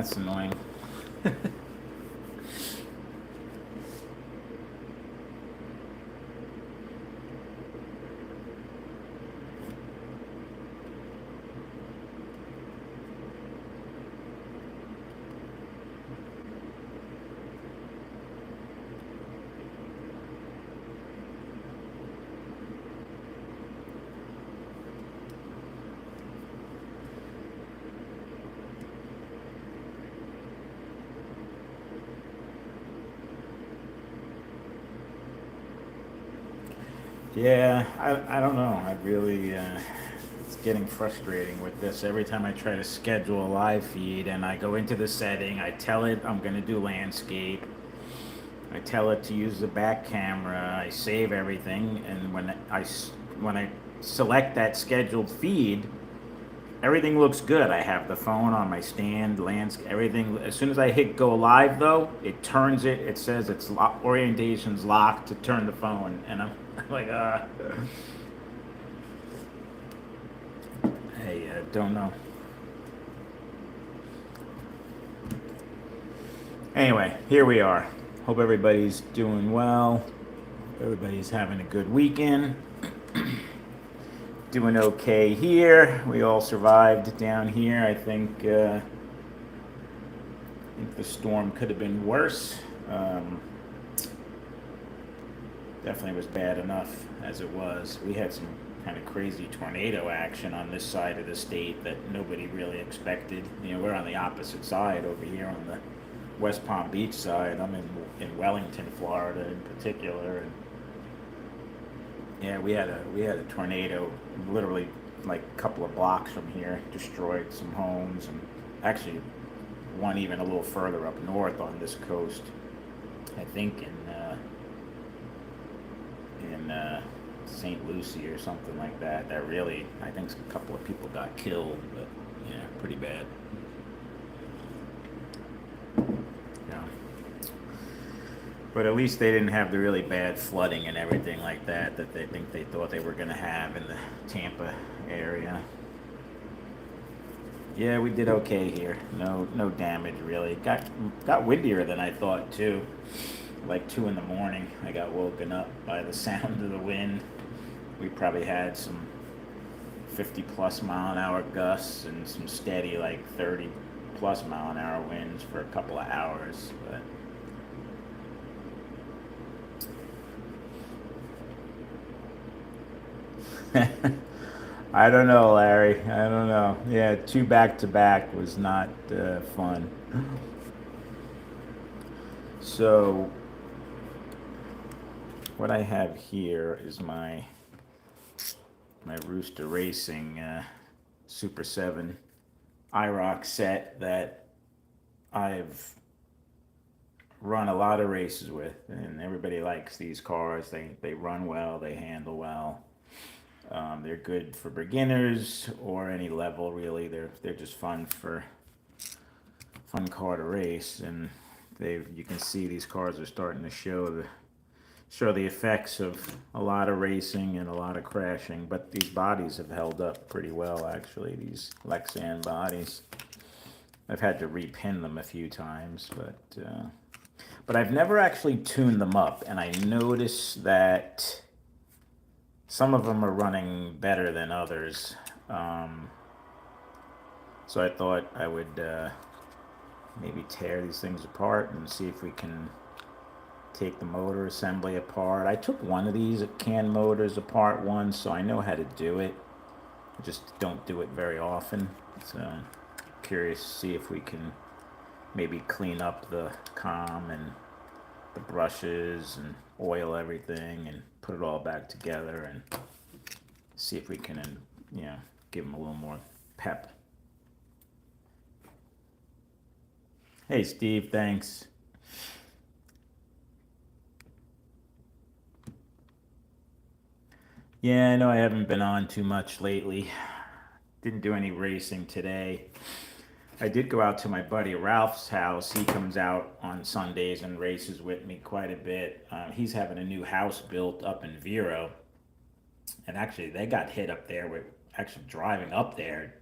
that's annoying. Yeah, I don't know. I really, it's getting frustrating with this. Every time I try to schedule a live feed and I go into the setting, I tell it I'm going to do landscape. I tell it to use the back camera. I save everything, and when I select that scheduled feed, everything looks good. I have the phone on my stand, landscape, everything. As soon as I hit go live, though, it turns it. It says it's orientation's locked to turn the phone, and I'm like, hey, don't know. Anyway, here we are. Hope everybody's doing well. Everybody's having a good weekend. Doing okay here. We all survived down here. I think the storm could have been worse. Definitely was bad enough as it was. We had some kind of crazy tornado action on this side of the state that nobody really expected. We're on the opposite side over here on the West Palm Beach side. I'm in Wellington, Florida, in particular, and yeah, we had a tornado literally like a couple of blocks from here, destroyed some homes, and actually one even a little further up north on this coast. I think in St. Lucie or something like that. That really, I think a couple of people got killed, but yeah, pretty bad. Yeah. But at least they didn't have the really bad flooding and everything like that they thought they were going to have in the Tampa area. Yeah, we did okay here. No damage really. Got windier than I thought too. Like 2 in the morning, I got woken up by the sound of the wind. We probably had some 50 plus mile an hour gusts and some steady like 30 plus mile an hour winds for a couple of hours. But I don't know, Larry. I don't know. Yeah, two back to back was not fun. So what I have here is my Rooster Racing Super 7 IROC set that I've run a lot of races with, and everybody likes these cars. They run well, they handle well. They're good for beginners or any level really. They're just fun car to race, and you can see these cars are starting to show the effects of a lot of racing and a lot of crashing, but these bodies have held up pretty well actually, these Lexan bodies. I've had to repin them a few times, but I've never actually tuned them up, and I notice that some of them are running better than others. So I thought I would maybe tear these things apart and see if we can take the motor assembly apart. I took one of these CAN motors apart once, so I know how to do it. I just don't do it very often. So curious to see if we can maybe clean up the com and the brushes and oil everything and put it all back together and see if we can, give them a little more pep. Hey, Steve, thanks. Yeah, I know I haven't been on too much lately. Didn't do any racing today. I did go out to my buddy Ralph's house. He comes out on Sundays and races with me quite a bit. He's having a new house built up in Vero. And actually, they got hit up there with actually driving up there.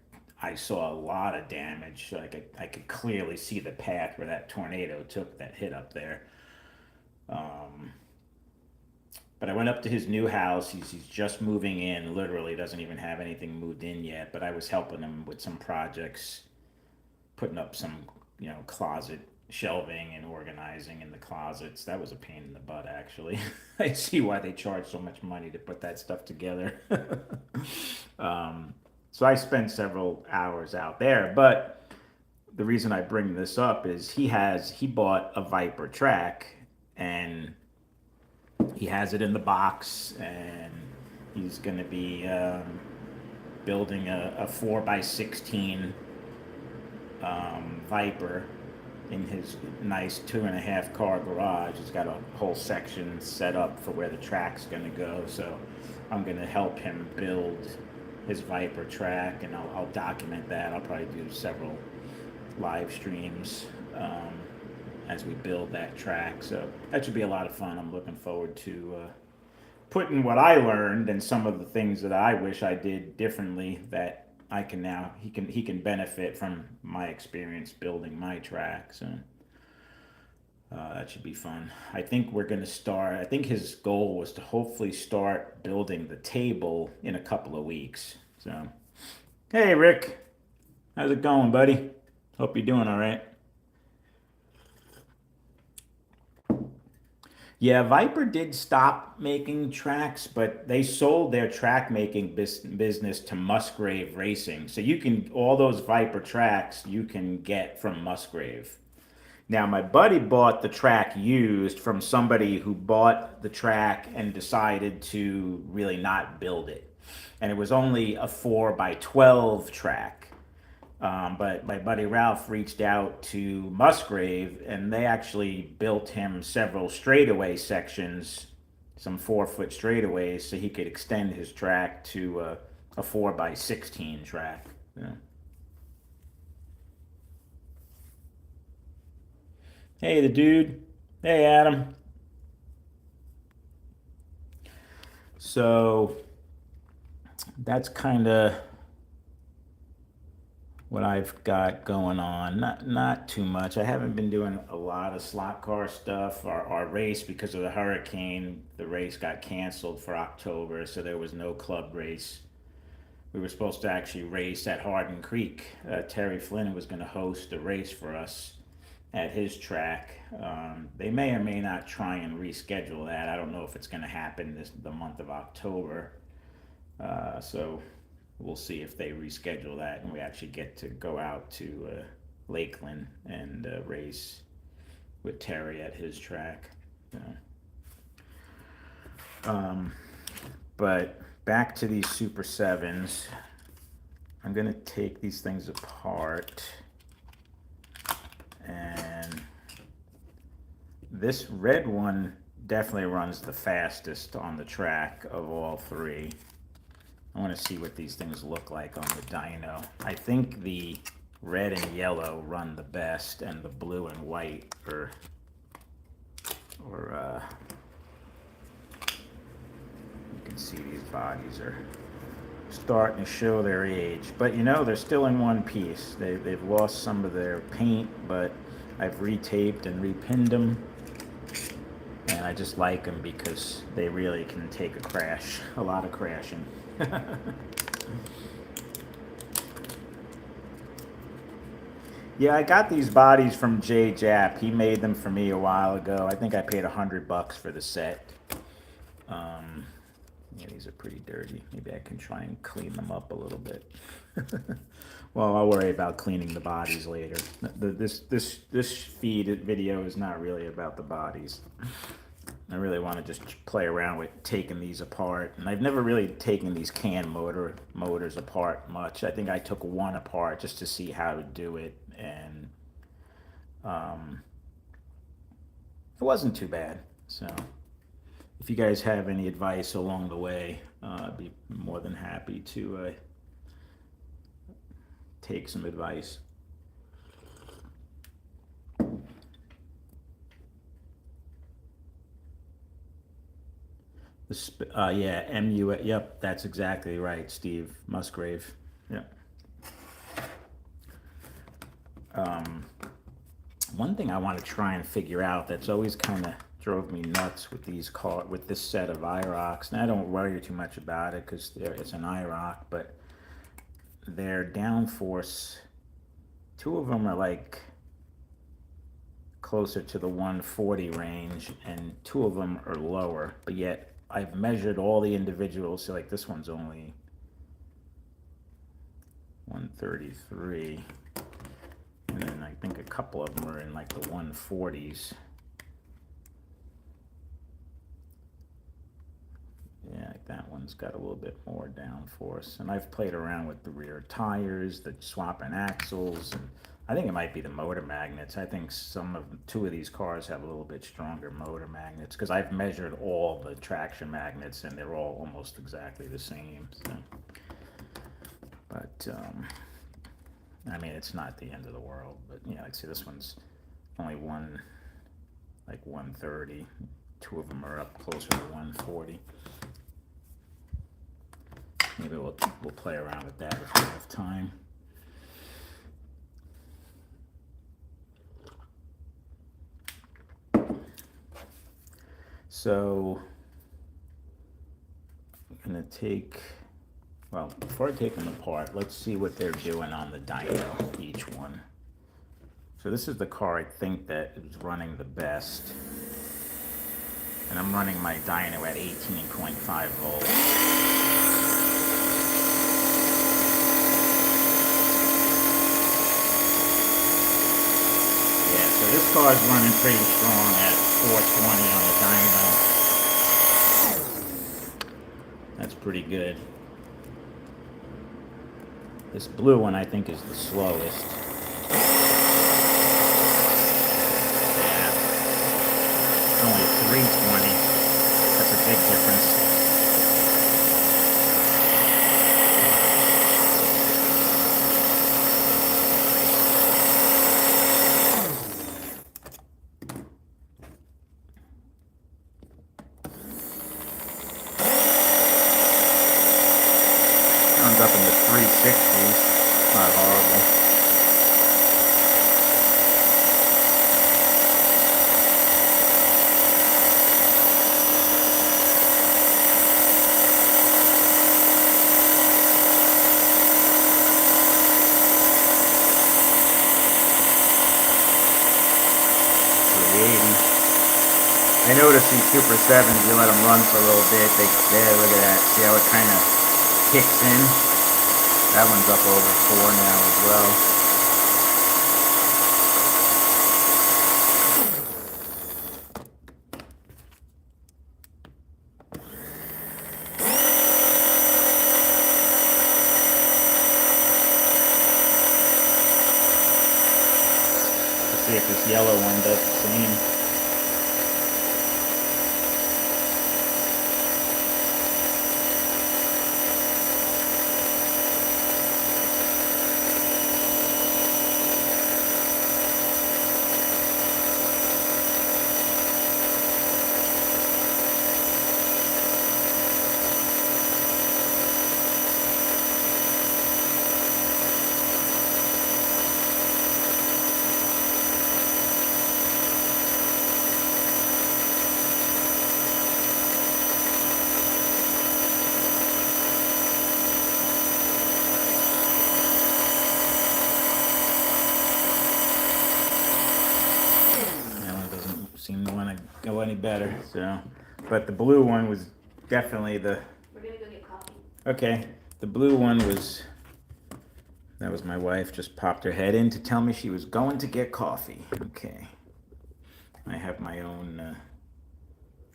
I saw a lot of damage. I could clearly see the path where that tornado took that hit up there. Um, but I went up to his new house. He's just moving in. Literally doesn't even have anything moved in yet. But I was helping him with some projects, putting up some closet shelving and organizing in the closets. That was a pain in the butt, actually. I see why they charge so much money to put that stuff together. um, so I spent several hours out there. But the reason I bring this up is he bought a Viper track, and he has it in the box, and he's going to be building a 4x16 Viper in his nice 2.5 car garage. He's got a whole section set up for where the track's going to go. So I'm going to help him build his Viper track, and I'll document that. I'll probably do several live streams as we build that track. So that should be a lot of fun. I'm looking forward to putting what I learned and some of the things that I wish I did differently that I can now he can benefit from my experience building my track. So that should be fun. I think we're going to start. I think his goal was to hopefully start building the table in a couple of weeks. So, hey Rick, how's it going, buddy? Hope you're doing all right. Yeah, Viper did stop making tracks, but they sold their track making business to Musgrave Racing. So you can, all those Viper tracks you can get from Musgrave. Now, my buddy bought the track used from somebody who bought the track and decided to really not build it. And it was only a 4x12 track. But my buddy Ralph reached out to Musgrave, and they actually built him several straightaway sections, some 4-foot straightaways, so he could extend his track to a 4x16 track. Yeah. Hey, the dude. Hey, Adam. So that's kind of what I've got going on. Not too much. I haven't been doing a lot of slot car stuff. Our race, because of the hurricane, the race got canceled for October, so there was no club race. We were supposed to actually race at Hardin Creek. Terry Flynn was going to host a race for us at his track. They may or may not try and reschedule that. I don't know if it's going to happen the month of October. So we'll see if they reschedule that and we actually get to go out to Lakeland and race with Terry at his track. But back to these Super 7s. I'm going to take these things apart. And this red one definitely runs the fastest on the track of all three. I want to see what these things look like on the dyno. I think the red and yellow run the best, and the blue and white are you can see these bodies are starting to show their age, but they're still in one piece. They've lost some of their paint, but I've retaped and repinned them, and I just like them because they really can take a lot of crashing. Yeah, I got these bodies from Jay Japp. He made them for me a while ago. I think I paid $100 for the set. Yeah, these are pretty dirty. Maybe I can try and clean them up a little bit. Well, I'll worry about cleaning the bodies later. This feed video is not really about the bodies. I really want to just play around with taking these apart. And I've never really taken these can motors apart much. I think I took one apart just to see how to do it, and it wasn't too bad. So if you guys have any advice along the way, I'd be more than happy to take some advice. Yeah, MU. Yep, that's exactly right, Steve Musgrave. Yep. One thing I want to try and figure out that's always kind of drove me nuts with with this set of IROCs, and I don't worry too much about it because it's an IROC, but their downforce, two of them are like closer to the 140 range, and two of them are lower, but yet I've measured all the individuals, so like this one's only 133. And then I think a couple of them are in like the 140s. Yeah, like that one's got a little bit more downforce. And I've played around with the rear tires, the swapping axles, and I think it might be the motor magnets. I think two of these cars have a little bit stronger motor magnets because I've measured all the traction magnets and they're all almost exactly the same. So. But I mean, it's not the end of the world, but yeah, like see, this one's only 130. Two of them are up closer to 140. Maybe we'll play around with that if we have time. So I'm gonna before I take them apart, let's see what they're doing on the Dino, each one. So this is the car I think that is running the best. And I'm running my Dino at 18.5 volts. Yeah, so this car is running pretty strong at 420 on the Dino. That's pretty good. This blue one I think is the slowest. Yeah. It's only 320. That's a big difference. Comes up in the 360s. Not horrible. I noticed these Super 7s, you let them run for a little bit, there, look at that, see how it kind of kicks in? That one's up over 4 now as well. Let's see if this yellow one does the same. Seem to want to go any better. So, but the blue one was definitely the. We're gonna go get coffee. Okay, the blue one was. That was my wife. Just popped her head in to tell me she was going to get coffee. Okay, I have my own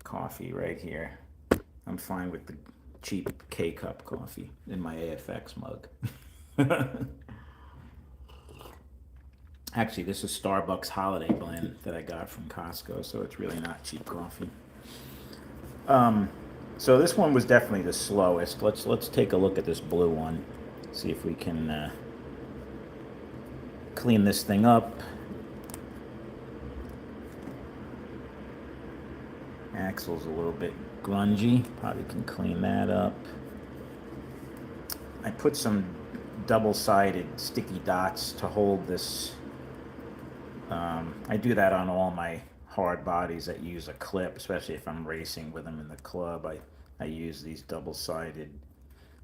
coffee right here. I'm fine with the cheap K-cup coffee in my AFX mug. Actually, this is Starbucks Holiday Blend that I got from Costco, so it's really not cheap coffee. So this one was definitely the slowest. Let's take a look at this blue one. See if we can clean this thing up. Axle's a little bit grungy. Probably can clean that up. I put some double-sided sticky dots to hold this I do that on all my hard bodies that use a clip, especially if I'm racing with them in the club. I use these double-sided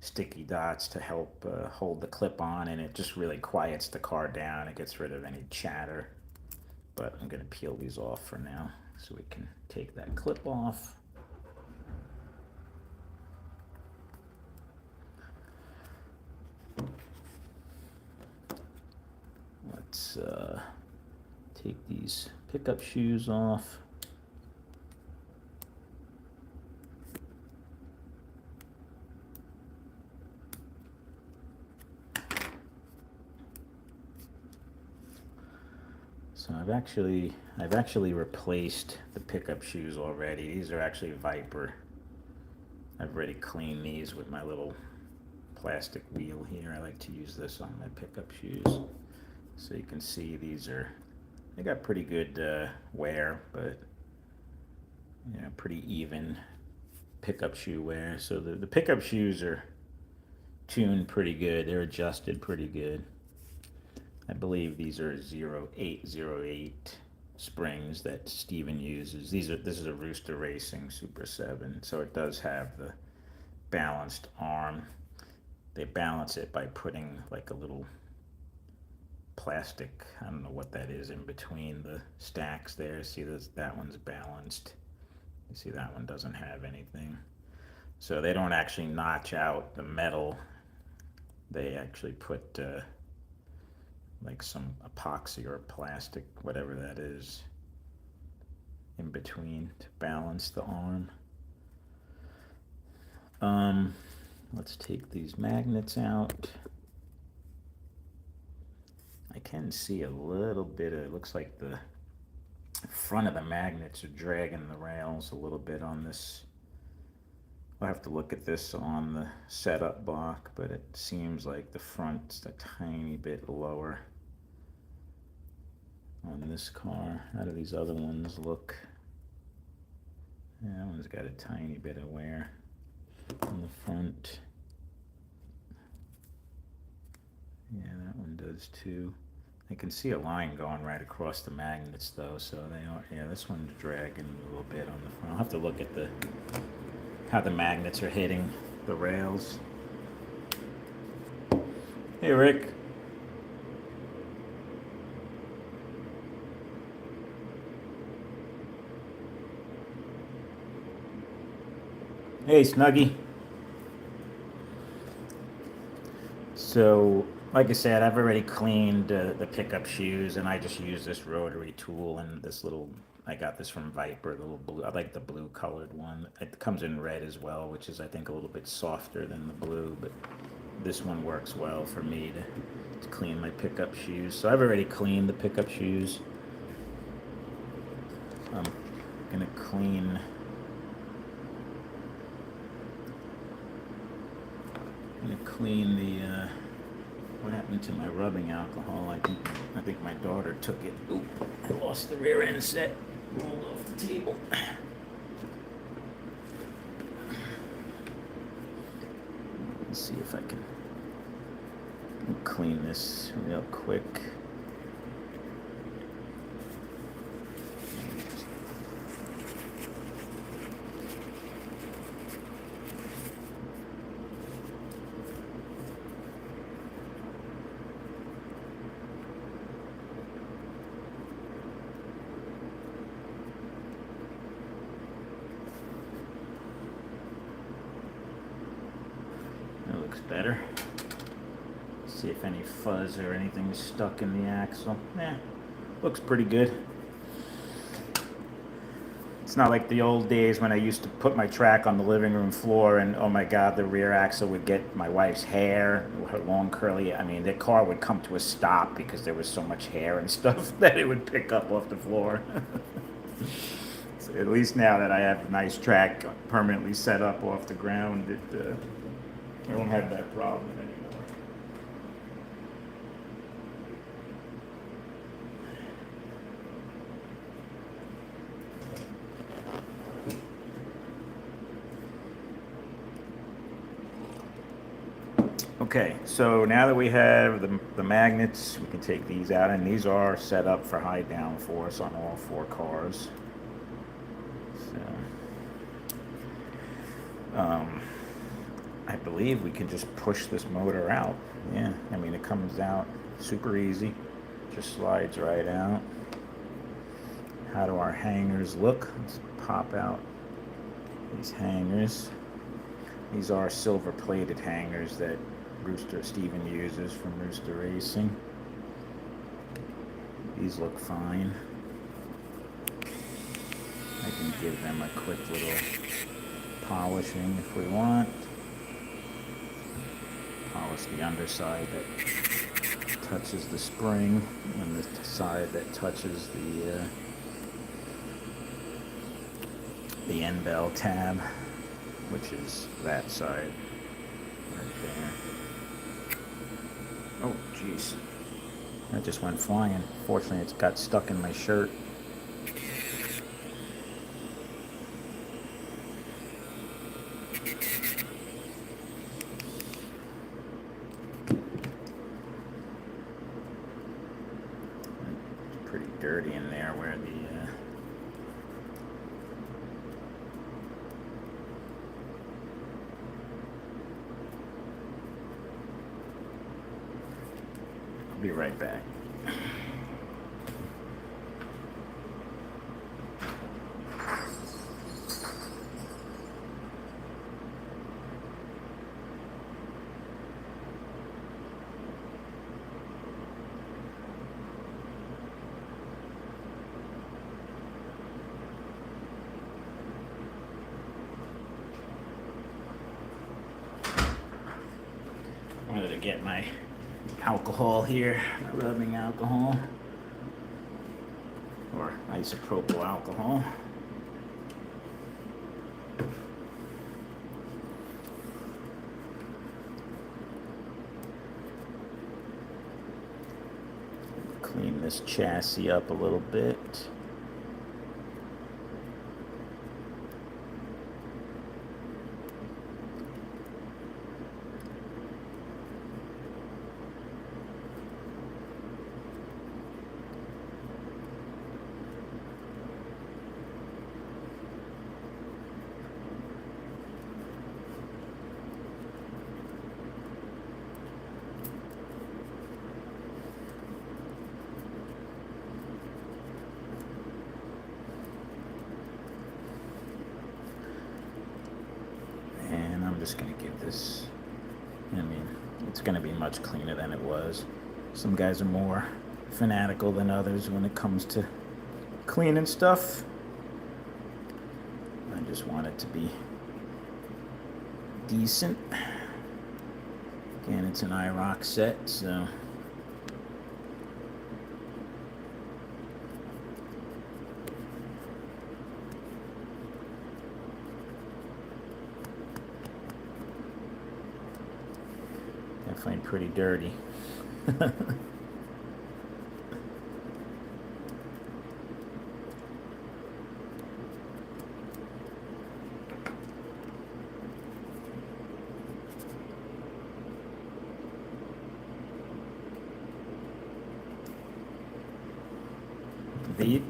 sticky dots to help hold the clip on, and it just really quiets the car down. It gets rid of any chatter. But I'm going to peel these off for now so we can take that clip off. Let's take these pickup shoes off. So I've actually replaced the pickup shoes already. These are actually Viper. I've already cleaned these with my little plastic wheel here. I like to use this on my pickup shoes. So you can see they got pretty good wear, but pretty even pickup shoe wear. So the pickup shoes are tuned pretty good. They're adjusted pretty good. I believe these are 0808 springs that Steven uses. This is a Rooster Racing Super 7, so it does have the balanced arm. They balance it by putting like a little plastic, I don't know what that is, in between the stacks there. See that one's balanced. You see that one doesn't have anything. So they don't actually notch out the metal. They actually put like some epoxy or plastic, whatever that is, in between to balance the arm. Let's take these magnets out. I can see a little bit of, it looks like the front of the magnets are dragging the rails a little bit on this. I'll have to look at this on the setup block, but it seems like the front's a tiny bit lower on this car. How do these other ones look? Yeah, that one's got a tiny bit of wear on the front. Yeah, that one does too. I can see a line going right across the magnets though, so they are, yeah, this one's dragging a little bit on the front. I'll have to look at how the magnets are hitting the rails. Hey, Rick. Hey, Snuggie. So, like I said, I've already cleaned the pickup shoes, and I just use this rotary tool and this little, I got this from Viper, the little blue, I like the blue colored one. It comes in red as well, which is, I think, a little bit softer than the blue, but this one works well for me to clean my pickup shoes. So I've already cleaned the pickup shoes. So I'm gonna clean the what happened to my rubbing alcohol. I think my daughter took it. Oop, I lost the rear end set, rolled off the table. Let's see if I can clean this real quick. Better. See if any fuzz or anything is stuck in the axle. Looks pretty good. It's not like the old days when I used to put my track on the living room floor and oh my god, the rear axle would get my wife's hair, her long curly, I mean, the car would come to a stop because there was so much hair and stuff that it would pick up off the floor. So at least now that I have a nice track permanently set up off the ground, I don't have that problem anymore. Okay, so now that we have the magnets, we can take these out, and these are set up for high downforce on all 4 cars. So, I believe we can just push this motor out. Yeah, I mean, it comes out super easy, just slides right out. How do our hangers look? Let's pop out these hangers. These are silver plated hangers that Steven uses from Rooster Racing. These look fine. I can give them a quick little polishing if we want. Polish the underside that touches the spring and the side that touches the end bell tab, which is that side right there. Oh, jeez. That just went flying. Fortunately, it's got stuck in my shirt. It's pretty dirty in there where the I'll be right back. Wanted to get my alcohol here, my rubbing alcohol, or isopropyl alcohol. Clean this chassis up a little bit. Just going to give this, I mean, it's going to be much cleaner than it was. Some guys are more fanatical than others when it comes to cleaning stuff. I just want it to be decent. Again, it's an IROC set, so definitely pretty dirty.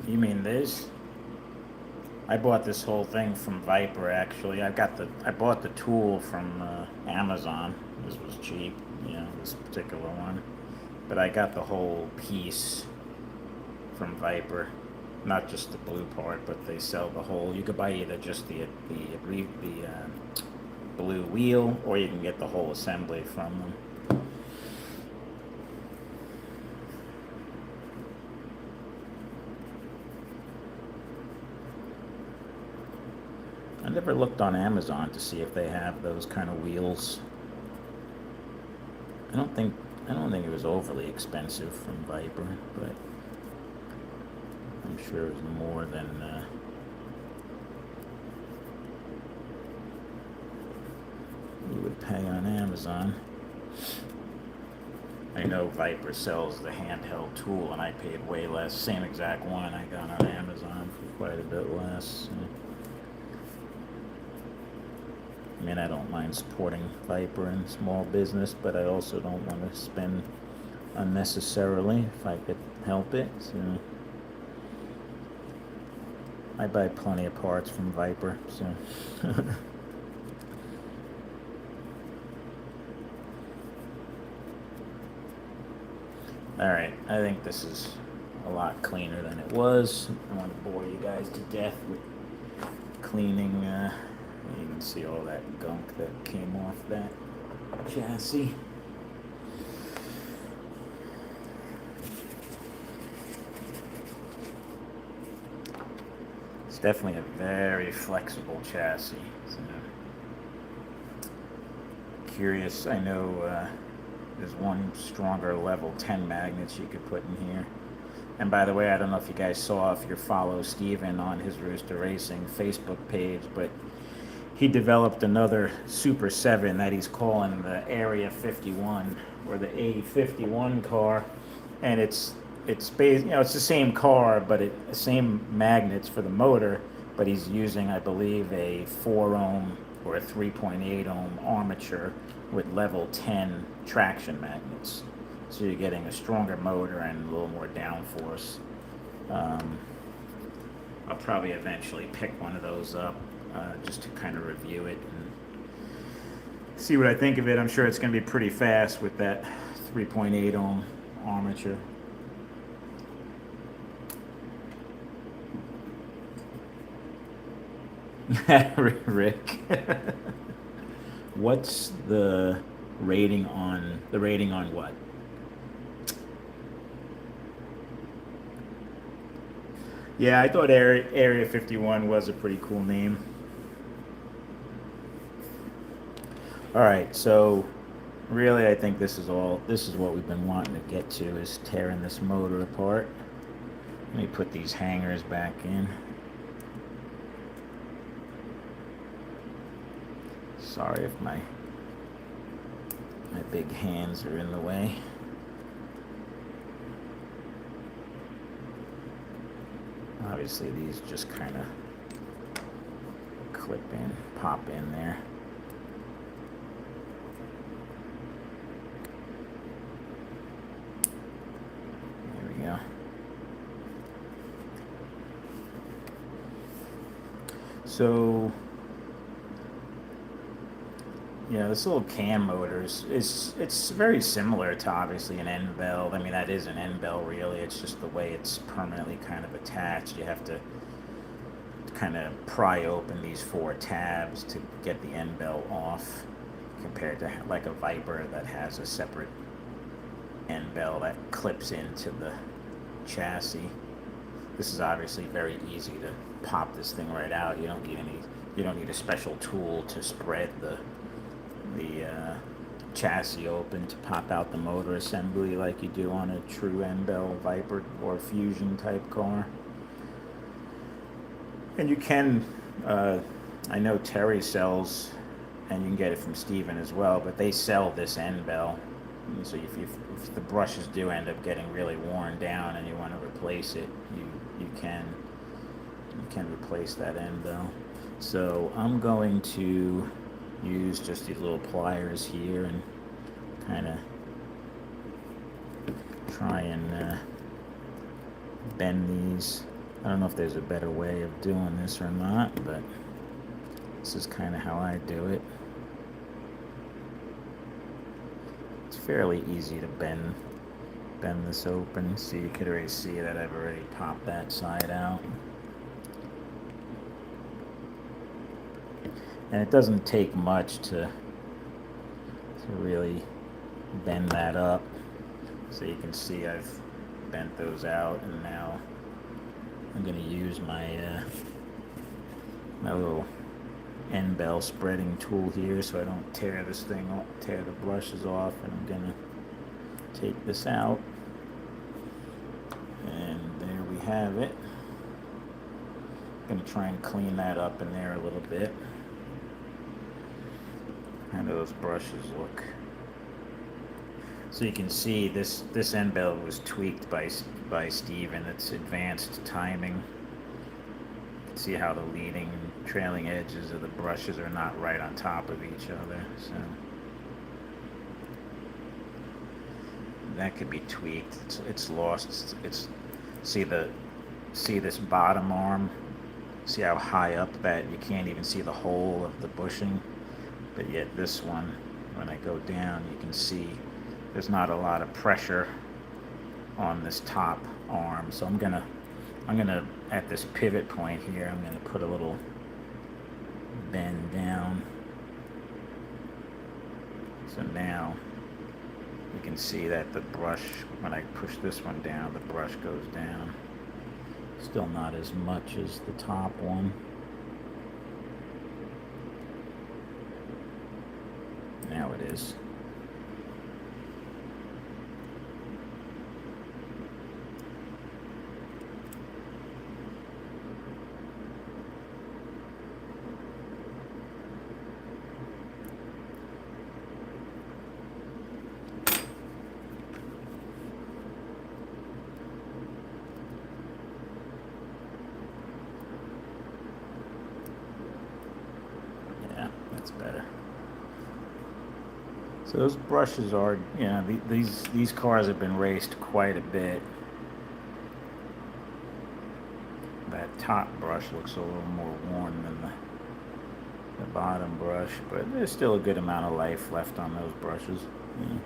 You mean this? I bought this whole thing from Viper, actually. I bought the tool from Amazon. This was cheap, you know, this particular one. But I got the whole piece from Viper. Not just the blue part, but they sell the whole. You could buy either just the blue wheel, or you can get the whole assembly from them. I never looked on Amazon to see if they have those kind of wheels. I don't think it was overly expensive from Viper, but I'm sure it was more than you would pay on Amazon. I know Viper sells the handheld tool, and I paid way less. Same exact one I got on Amazon for quite a bit less. mean, I don't mind supporting Viper and small business, but I also don't want to spend unnecessarily if I could help it. So I buy plenty of parts from Viper, so. Alright, I think this is a lot cleaner than it was. I don't want to bore you guys to death with cleaning. You can see all that gunk that came off that chassis. It's definitely a very flexible chassis. So, curious, I know there's one stronger level 10 magnets you could put in here. And by the way, I don't know if you guys saw, if you follow Steven on his Rooster Racing Facebook page, but he developed another Super 7 that he's calling the Area 51 or the A51 car. And it's based, it's the same car, but the same magnets for the motor, but he's using, I believe, a 4 ohm or a 3.8 ohm armature with level 10 traction magnets. So you're getting a stronger motor and a little more downforce. I'll probably eventually pick one of those up just to kind of review it and see what I think of it. I'm sure it's going to be pretty fast with that 3.8 ohm armature. Rick. What's the rating on what? Yeah, I thought Area 51 was a pretty cool name. All right, so really I think this is what we've been wanting to get to, is tearing this motor apart. Let me put these hangers back in. Sorry if my big hands are in the way. Obviously these just kind of clip in, pop in there. There we go. So yeah, this little cam motor it's very similar to obviously an end bell. I mean, that is an end bell really. It's just the way it's permanently kind of attached. You have to kind of pry open these 4 tabs to get the end bell off, compared to like a Viper that has a separate end bell that clips into the chassis. This is obviously very easy to pop this thing right out. You don't need a special tool to spread the chassis open to pop out the motor assembly like you do on a true end bell Viper or Fusion type car. And you can, I know Terry sells, and you can get it from Steven as well, but they sell this end bell. And so if the brushes do end up getting really worn down and you want to replace it, you can replace that end bell. So I'm going to use just these little pliers here and kind of try and bend these. I don't know if there's a better way of doing this or not, but this is kind of how I do it. It's fairly easy to bend this open, so you could already see that I've already popped that side out. And it doesn't take much to really bend that up. So you can see I've bent those out, and now I'm going to use my little end bell spreading tool here so I don't tear the brushes off. And I'm going to take this out, and there we have it. I'm going to try and clean that up in there a little bit. How do those brushes look? So you can see this end bell was tweaked by Steven. It's advanced timing. See how the leading and trailing edges of the brushes are not right on top of each other, so that could be tweaked. It's lost. It's see this bottom arm. See how high up that you can't even see the hole of the bushing, but yet this one, when I go down, you can see there's not a lot of pressure on this top arm. So I'm gonna at this pivot point here, I'm gonna put a little bend down. So now you can see that the brush, when I push this one down, the brush goes down. Still not as much as the top one. Now it is. That's better. So those brushes are, you know, these cars have been raced quite a bit. That top brush looks a little more worn than the bottom brush, but there's still a good amount of life left on those brushes. Yeah.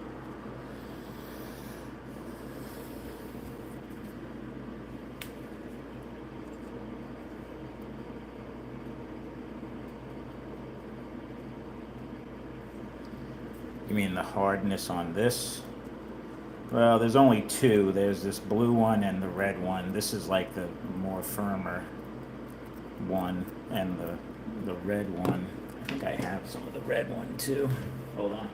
You mean the hardness on this? Well, there's only two. There's this blue one and the red one. This is like the more firmer one, and the red one. I think I have some of the red one too. Hold on.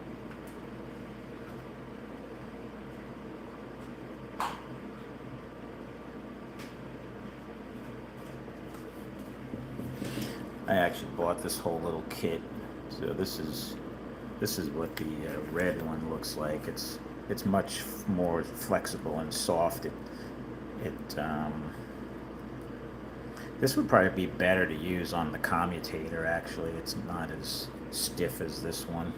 I actually bought this whole little kit. So this is what the red one looks like. It's much more flexible and soft. This would probably be better to use on the commutator. Actually, it's not as stiff as this one.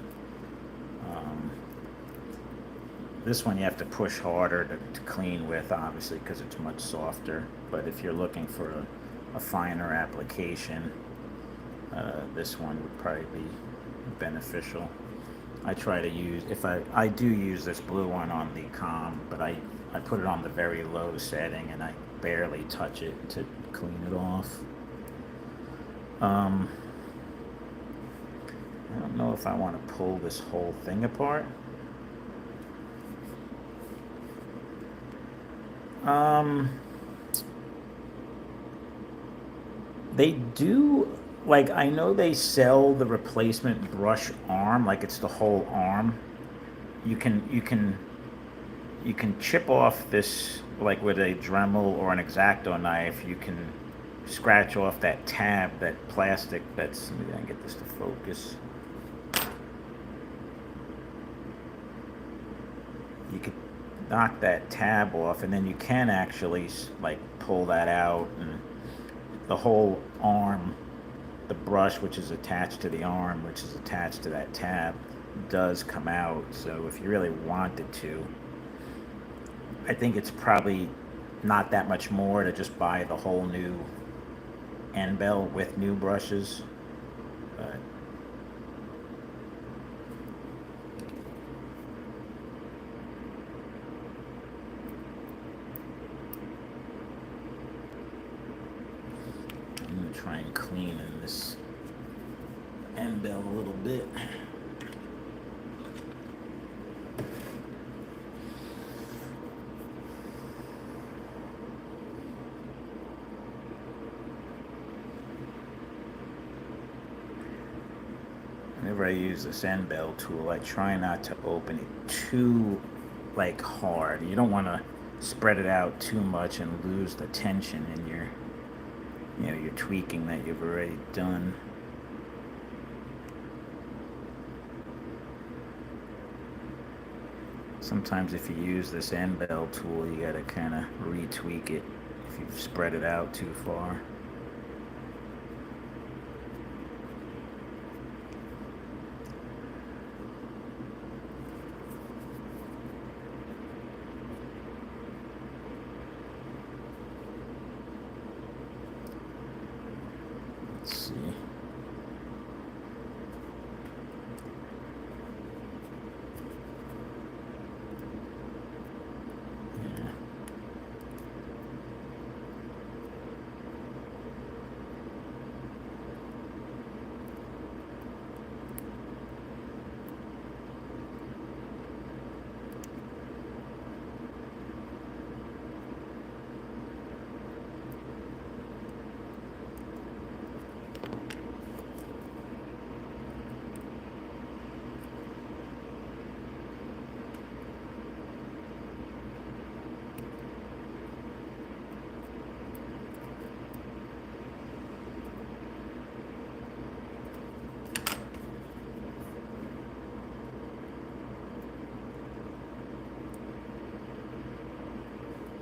This one you have to push harder to clean with, obviously, because it's much softer. But if you're looking for a finer application, this one would probably be beneficial. I try to use, if I do use this blue one on the comm, but I put it on the very low setting and I barely touch it to clean it off. I don't know if I want to pull this whole thing apart. They do, like, I know they sell the replacement brush arm, like it's the whole arm. You can chip off this, like with a Dremel or an X-Acto knife. You can scratch off that tab, that plastic that's, maybe I can get this to focus. You could knock that tab off, and then you can actually like pull that out, and the whole arm, the brush which is attached to the arm, which is attached to that tab, does come out. So if you really wanted to, I think it's probably not that much more to just buy the whole new end bell with new brushes. But I'm going to try and clean in this end bell a little bit. Whenever I use this end bell tool, I try not to open it too like hard. You don't want to spread it out too much and lose the tension in your, you know, your tweaking that you've already done. Sometimes if you use this end bell tool, you gotta kind of retweak it if you've spread it out too far. Let's see. Yeah.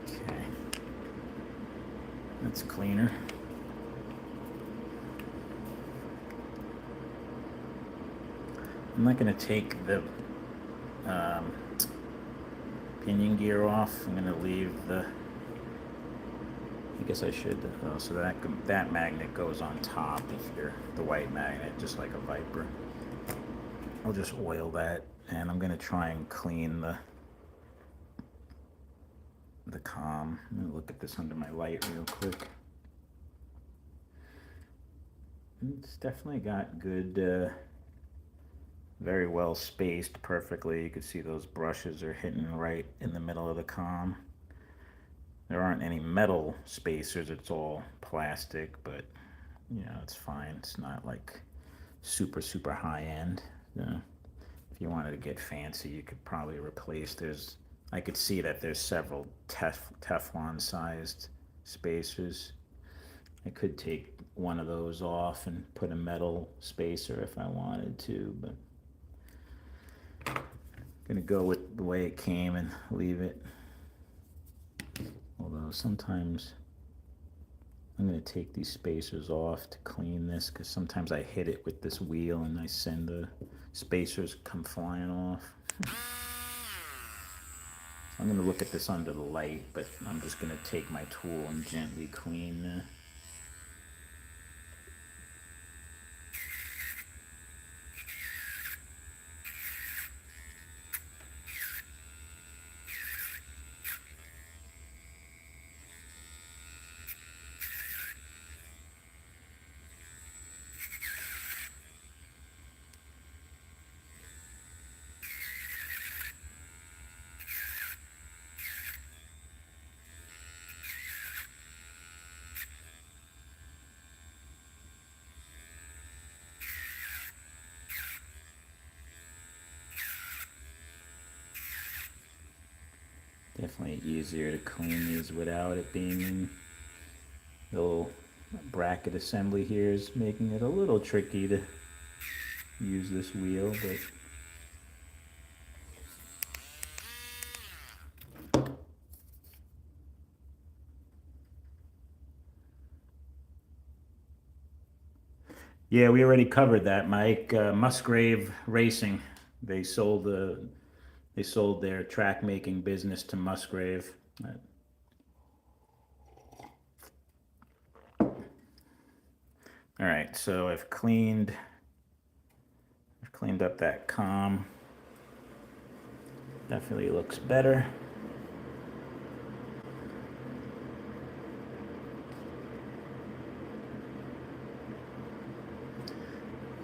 Okay. That's cleaner. I'm not going to take the pinion gear off. I'm going to leave the, I guess I should, so that magnet goes on top if you're the white magnet, just like a Viper. I'll just oil that, and I'm going to try and clean the comm. I'm going to look at this under my light real quick. It's definitely got good, very well spaced perfectly. You can see those brushes are hitting right in the middle of the comm. There aren't any metal spacers, it's all plastic, but you know, it's fine. It's not like super high end. If you wanted to get fancy, you could probably replace, I could see that there's several Teflon sized spacers. I could take one of those off and put a metal spacer if I wanted to, but I'm gonna go with the way it came and leave it. Although sometimes I'm gonna take these spacers off to clean this, because sometimes I hit it with this wheel and I send the spacers come flying off. I'm gonna look at this under the light, but I'm just gonna take my tool and gently clean Definitely easier to clean these without it being in. The little bracket assembly here is making it a little tricky to use this wheel, but yeah, we already covered that, Mike. Musgrave Racing, they sold their track making business to Musgrave. All right, so I've cleaned up that comm. Definitely looks better.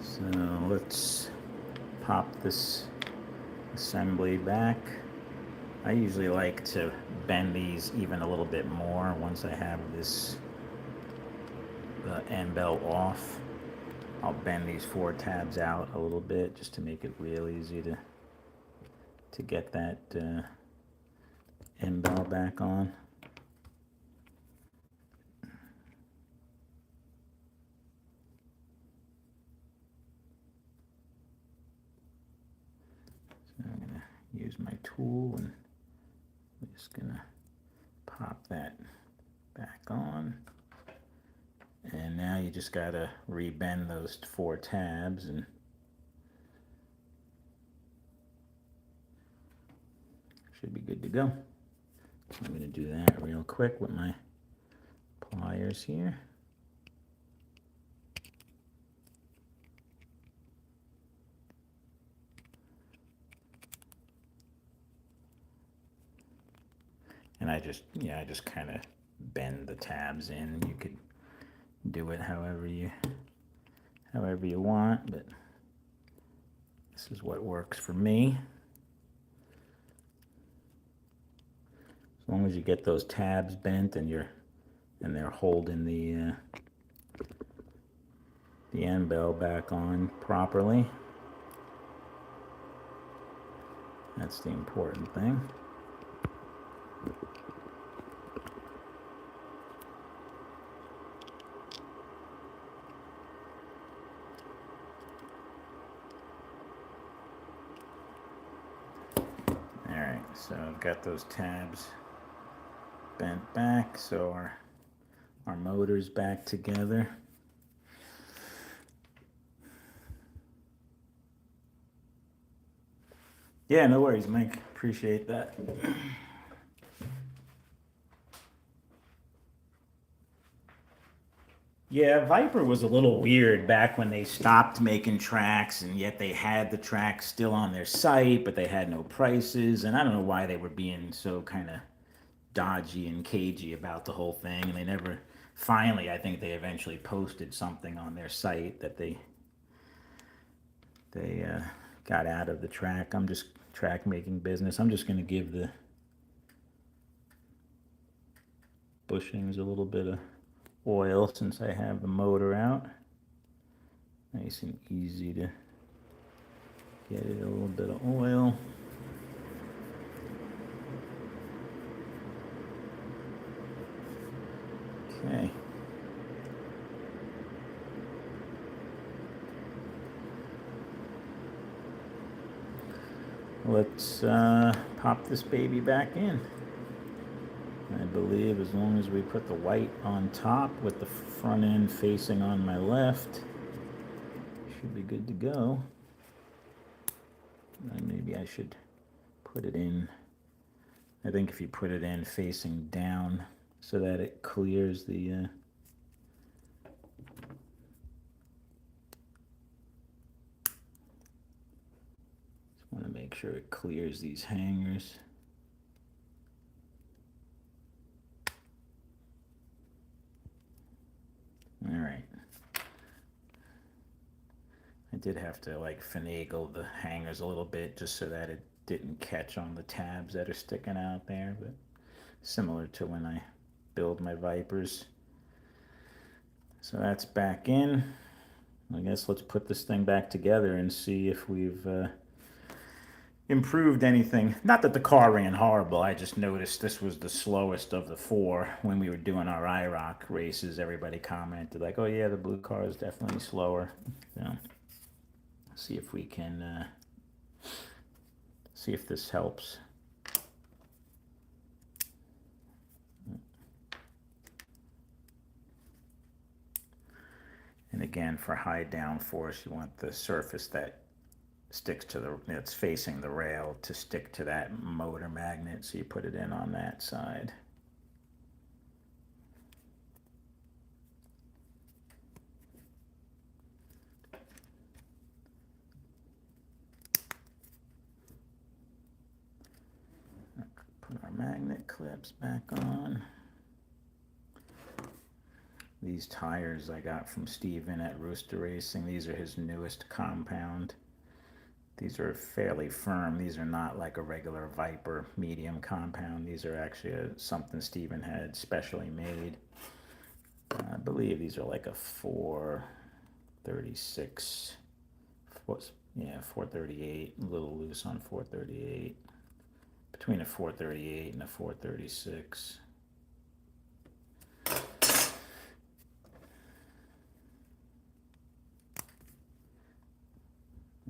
So let's pop this assembly back. I usually like to bend these even a little bit more once I have this end belt off. I'll bend these 4 tabs out a little bit just to make it real easy to get that end belt back on. So I'm gonna use my tool and I'm just gonna pop that back on. And now you just gotta rebend those 4 tabs and should be good to go. So I'm gonna do that real quick with my pliers here. I just kind of bend the tabs in. You could do it however you want, but this is what works for me. As long as you get those tabs bent and they're holding the end bell back on properly. That's the important thing. Alright, so I've got those tabs bent back, so our motor's back together. Yeah, no worries, Mike. Appreciate that. Yeah, Viper was a little weird back when they stopped making tracks, and yet they had the tracks still on their site, but they had no prices. And I don't know why they were being so kind of dodgy and cagey about the whole thing. And they never, finally, I think they eventually posted something on their site that they got out of the track. I'm just track making business. I'm just going to give the bushings a little bit of oil since I have the motor out. Nice and easy to get it a little bit of oil. Okay. Let's pop this baby back in. I believe as long as we put the white on top with the front end facing on my left, should be good to go. And maybe I should put it in. I think if you put it in facing down so that it clears the just want to make sure it clears these hangers. All right. I did have to like finagle the hangers a little bit just so that it didn't catch on the tabs that are sticking out there, but similar to when I build my Vipers. So that's back in. I guess let's put this thing back together and see if we've improved anything. Not that the car ran horrible, I just noticed this was the slowest of the four. When we were doing our IROC races, everybody commented like, oh yeah, the blue car is definitely slower. So, see if we can see if this helps. And again, for high downforce, you want the surface that sticks to that's facing the rail to stick to that motor magnet, so you put it in on that side. Put our magnet clips back on. These tires I got from Steven at Rooster Racing. These are his newest compound. These are fairly firm. These are not like a regular Viper medium compound. These are actually something Steven had specially made. I believe these are like a 436. Yeah, 438. A little loose on 438. Between a 438 and a 436.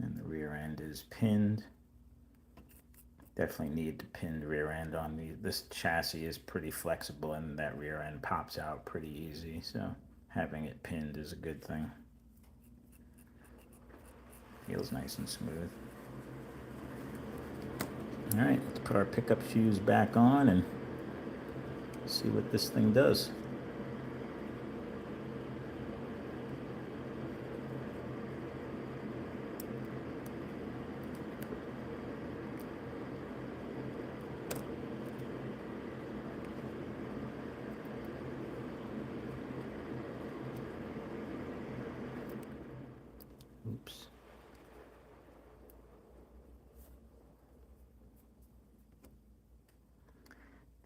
And the rear end is pinned. Definitely need to pin the rear end on this chassis is pretty flexible and that rear end pops out pretty easy, so having it pinned is a good thing. Feels nice and smooth. Alright, let's put our pickup shoes back on and see what this thing does.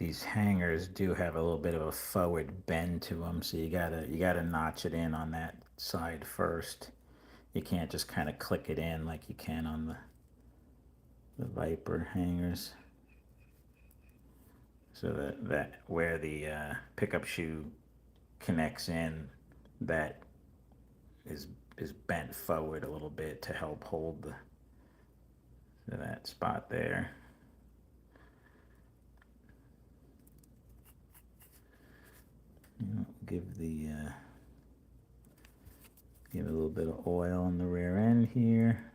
these hangers do have a little bit of a forward bend to them, so you gotta notch it in on that side first. You can't just kind of click it in like you can on the Viper hangers. So that where the pickup shoe connects in, that is bent forward a little bit to help hold that spot there. Give give a little bit of oil on the rear end here.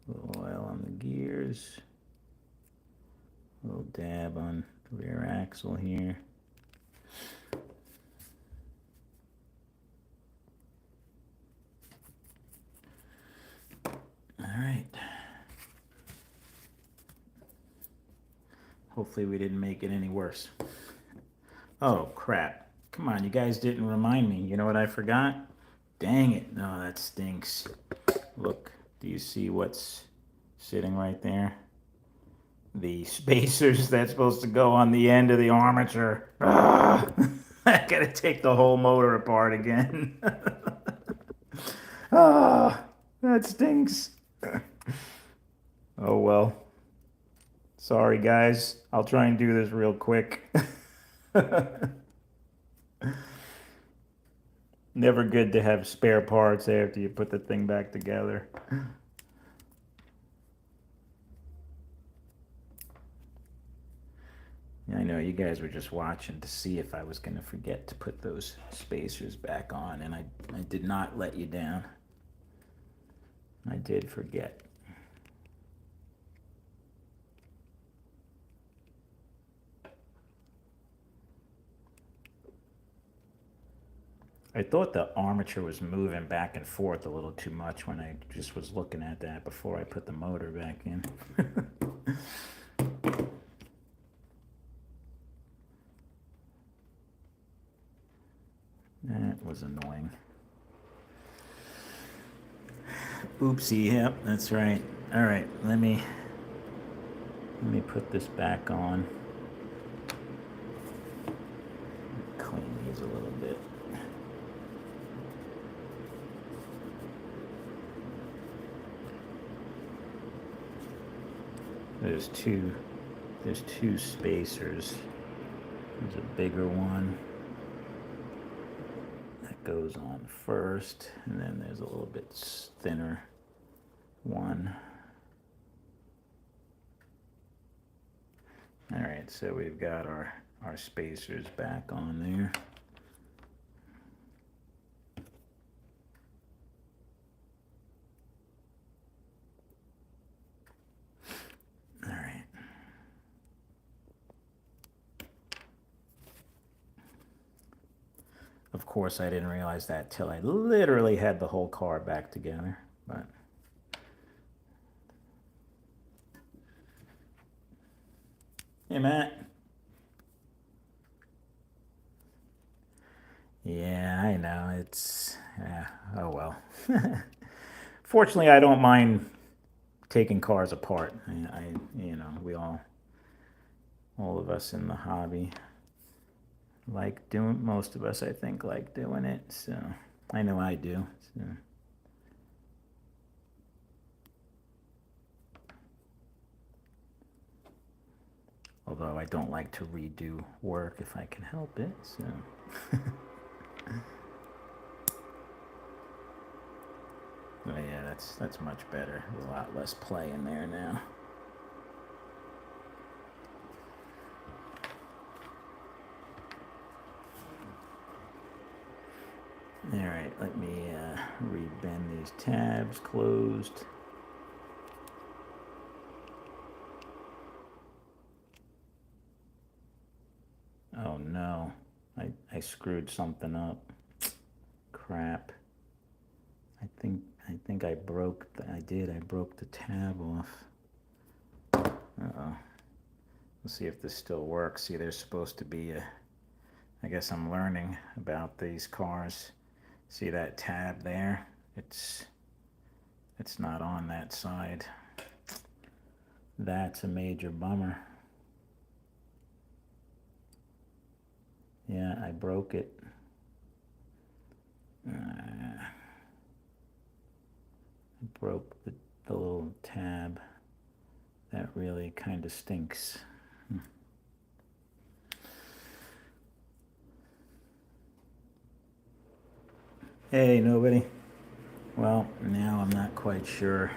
A little oil on the gears. A little dab on the rear axle here. All right. Hopefully we didn't make it any worse. Oh, crap. Come on, you guys didn't remind me. You know what I forgot? Dang it. No, that stinks. Look, do you see what's sitting right there? The spacers that's supposed to go on the end of the armature. Ah, I gotta take the whole motor apart again. Ah, that stinks. Oh well. Sorry, guys. I'll try and do this real quick. Never good to have spare parts after you put the thing back together. I know you guys were just watching to see if I was going to forget to put those spacers back on, and I did not let you down. I did forget. I thought the armature was moving back and forth a little too much when I just was looking at that before I put the motor back in. That was annoying. Oopsie, yep, that's right. All right, let me put this back on. Clean these a little bit. There's two spacers. There's a bigger one that goes on first, and then there's a little bit thinner one. All right, so we've got our spacers back on there. All right. Of course, I didn't realize that till I literally had the whole car back together, but hey, Matt. Yeah, I know. Oh well. Fortunately, I don't mind taking cars apart. We all of us in the hobby like doing, most of us, I think, like doing it. So I know I do. So. Although I don't like to redo work if I can help it. So. Oh yeah, that's much better. There's a lot less play in there now. All right, let me re-bend these tabs closed. Oh no, I screwed something up. Crap. I think I broke. I broke the tab off. Uh-oh. Let's see if this still works. See, there's supposed to be I guess I'm learning about these cars. See that tab there? It's not on that side. That's a major bummer. Yeah, I broke it. I broke the little tab. That really kind of stinks. Hey, nobody. Well, now I'm not quite sure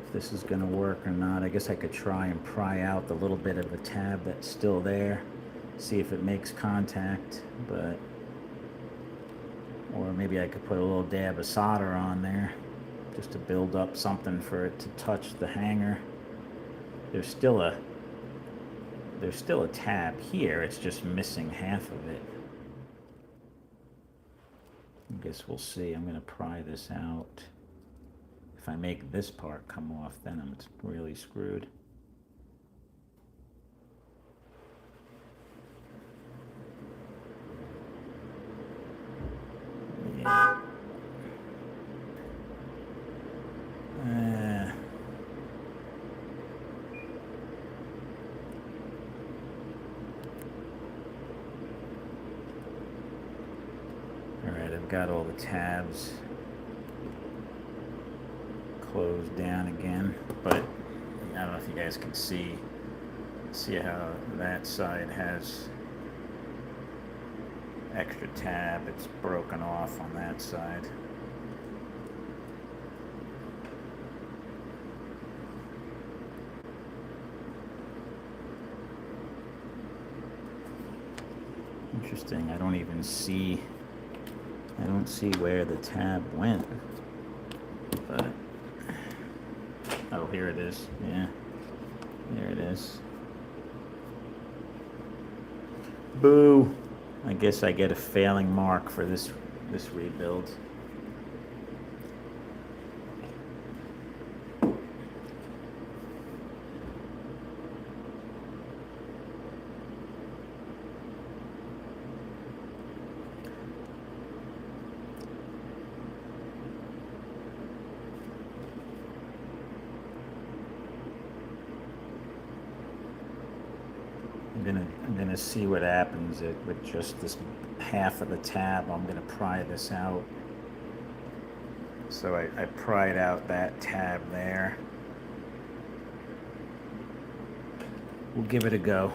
if this is going to work or not. I guess I could try and pry out the little bit of the tab that's still there, see if it makes contact, but... Or maybe I could put a little dab of solder on there just to build up something for it to touch the hanger. There's still a tab here, it's just missing half of it. I guess we'll see. I'm going to pry this out. If I make this part come off, then I'm really screwed. Yeah. Alright, I've got all the tabs closed down again, but I don't know if you guys can see how that side has extra tab. It's broken off on that side. Interesting. I don't see where the tab went. But oh, here it is. Yeah. There it is. Boo. I guess I get a failing mark for this rebuild. I'm gonna see what happens with just this half of the tab. I'm gonna pry this out. So I pried out that tab there. We'll give it a go.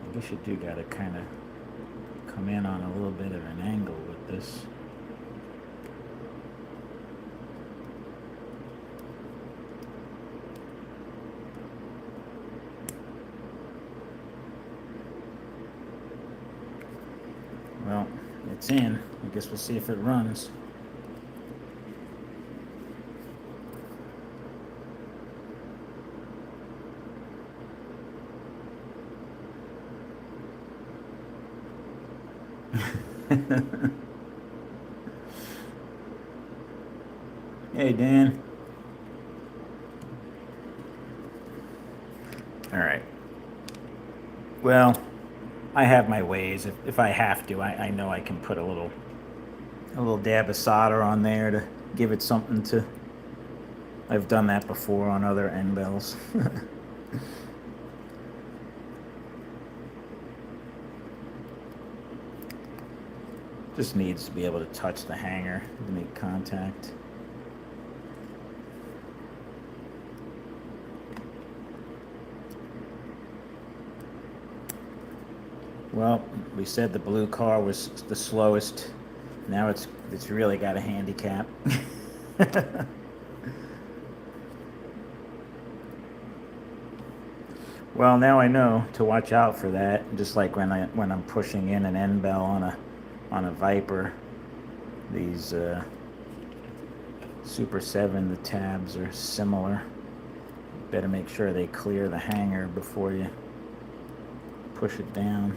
I guess you do gotta kind of come in on a little bit of an angle with this. Well, it's in. I guess we'll see if it runs. Hey, Dan. All right. Well, I have my ways. If I have to, I know I can put a little dab of solder on there to give it something to... I've done that before on other end bells. Just needs to be able to touch the hanger to make contact. Well, we said the blue car was the slowest. Now it's really got a handicap. Well, now I know to watch out for that. Just like when I'm pushing in an end bell on a Viper, these Super 7, the tabs are similar. Better make sure they clear the hanger before you push it down.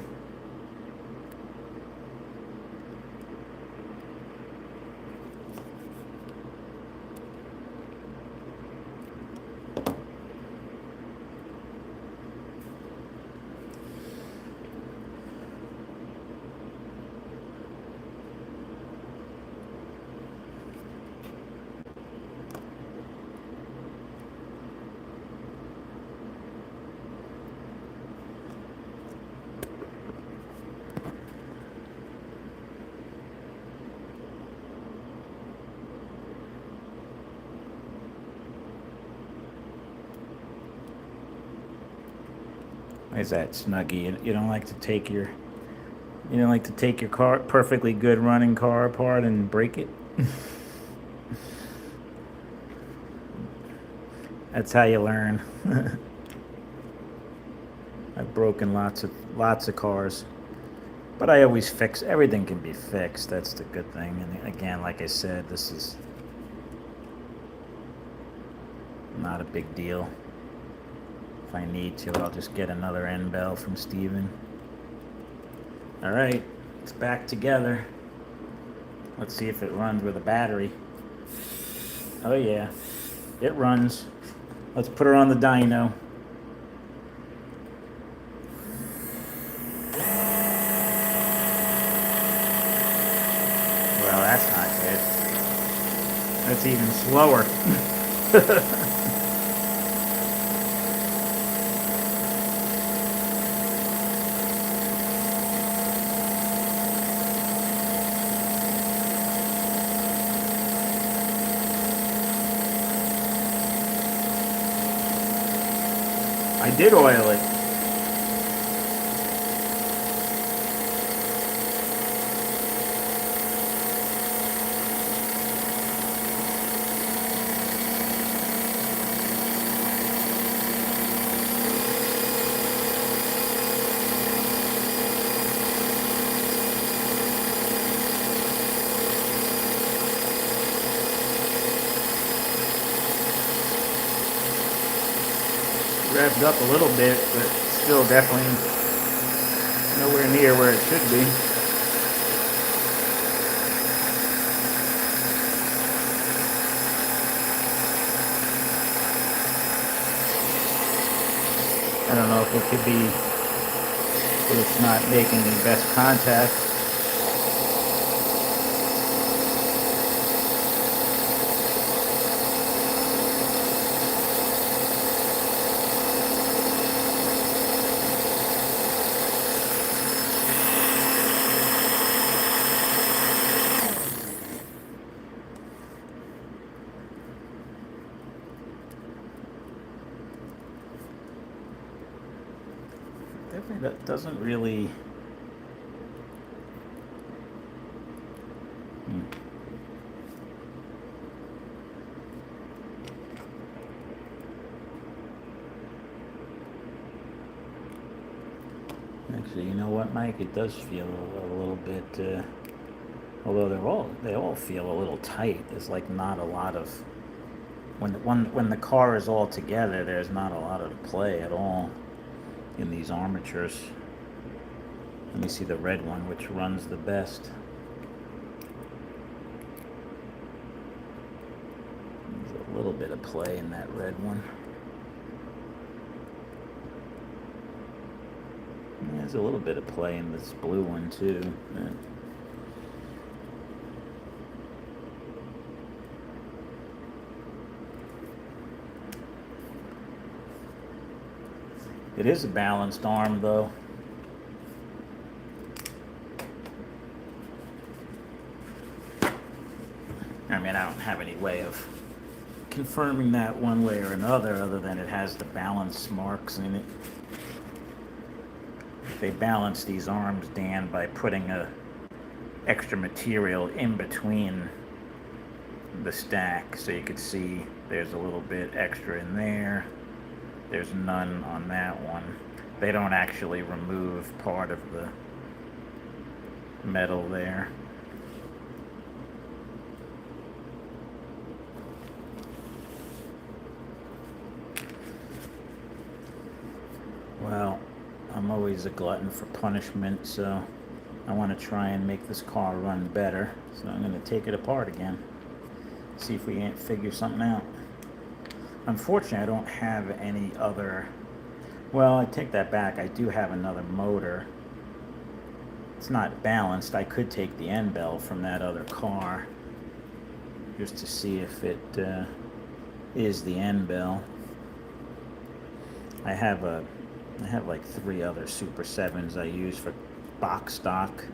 Is that Snuggie? You don't like to take your car, perfectly good running car, apart and break it? That's how you learn. I've broken lots of cars, but I always fix everything. Can be fixed. That's the good thing. And again, like I said, this is not a big deal. If I need to, I'll just get another end bell from Steven. All right, it's back together. Let's see if it runs with a battery. Oh yeah, it runs. Let's put her on the dyno. Well, that's not good. That's even slower. I did oil it. Revved up a little bit, but still definitely nowhere near where it should be. I don't know if it could be that it's not making the best contact. That doesn't really. Actually, you know what, Mike? It does feel a little bit. Although they all feel a little tight. There's like not a lot of when the car is all together. There's not a lot of play at all in these armatures. Let me see the red one, which runs the best. There's a little bit of play in that red one. There's a little bit of play in this blue one too. It is a balanced arm, though. I mean, I don't have any way of confirming that one way or another, other than it has the balance marks in it. They balance these arms, Dan, by putting a extra material in between the stack, so you could see there's a little bit extra in there. There's none on that one. They don't actually remove part of the metal there. Well, I'm I'm always a glutton for punishment, so I want to try and make this car run better. So I'm going to take it apart again, see if we can't figure something out. Unfortunately, I don't have any other... Well, I take that back. I do have another motor. It's not balanced. I could take the end bell from that other car just to see if it is the end bell. I have like 3 other Super 7s I use for box stock.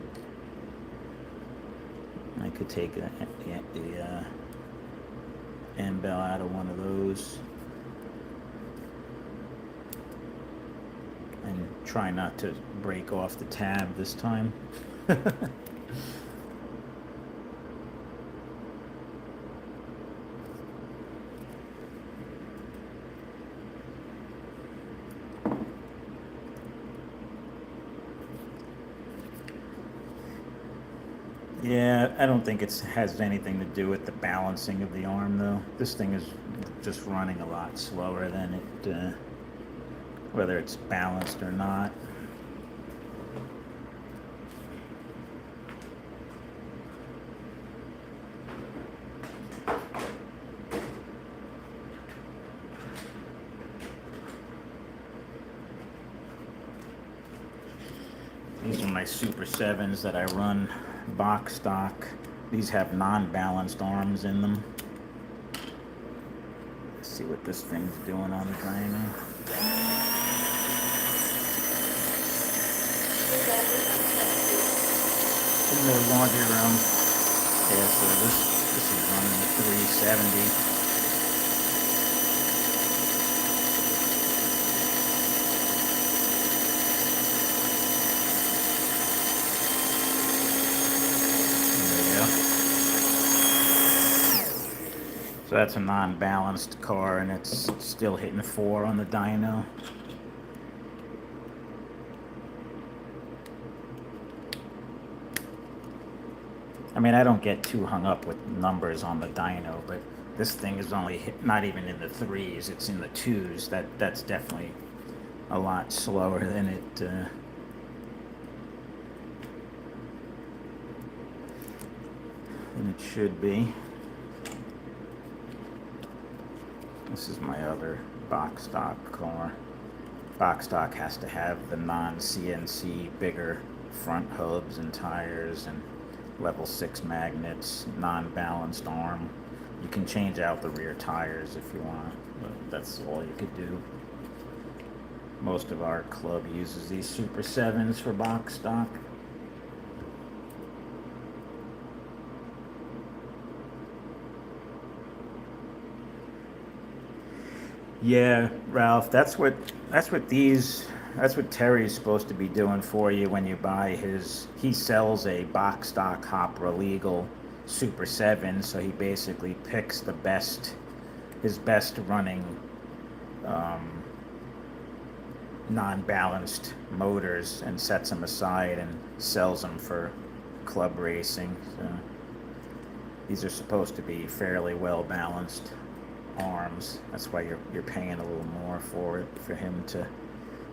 I could take the end bell out of one of those and try not to break off the tab this time. Yeah, I don't think it has anything to do with the balancing of the arm, though. This thing is just running a lot slower than it, whether it's balanced or not. These are my Super 7s that I run box stock. These have non-balanced arms in them. Let's see what this thing's doing on the Dino. In the laundry room. Yeah, so this is running the 370. So that's a non-balanced car, and it's still hitting 4 on the Dino. I mean, I don't get too hung up with numbers on the Dino, but this thing is only not even in the 3s, it's in the 2s. That's definitely a lot slower than it should be. This is my other box stock car. Box stock has to have the non-CNC bigger front hubs and tires and level 6 magnets, non-balanced arm. You can change out the rear tires if you want, but that's all you could do. Most of our club uses these Super 7s for box stock. Yeah, Ralph, that's what Terry's supposed to be doing for you when you buy his. He sells a box stock Hopra legal Super 7, so he basically picks his best running non-balanced motors and sets them aside and sells them for club racing. So these are supposed to be fairly well balanced arms. That's why you're paying a little more for him to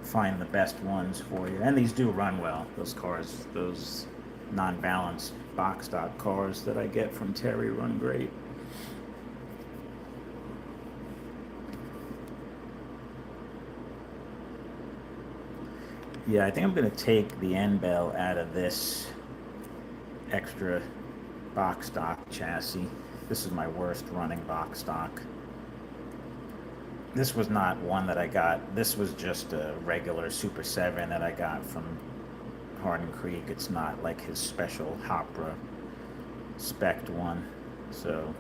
find the best ones for you. And these do run well. Those cars, those non-balanced box stock cars that I get from Terry run great. Yeah, I think I'm going to take the end bell out of this extra box stock chassis. This is my worst running box stock. This was not one that I got. This was just a regular Super 7 that I got from Hardin Creek. It's not like his special Hopra spec'd one. So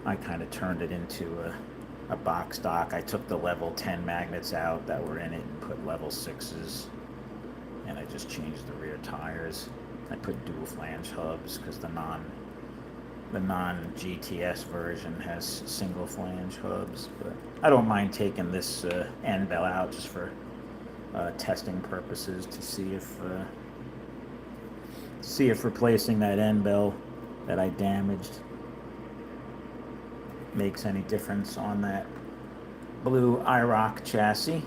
I kind of turned it into a box stock. I took the level 10 magnets out that were in it and put level 6s. And I just changed the rear tires. I put dual flange hubs because the non-GTS version has single flange hubs, but I don't mind taking this end bell out just for testing purposes to see if replacing that end bell that I damaged makes any difference on that blue IROC chassis.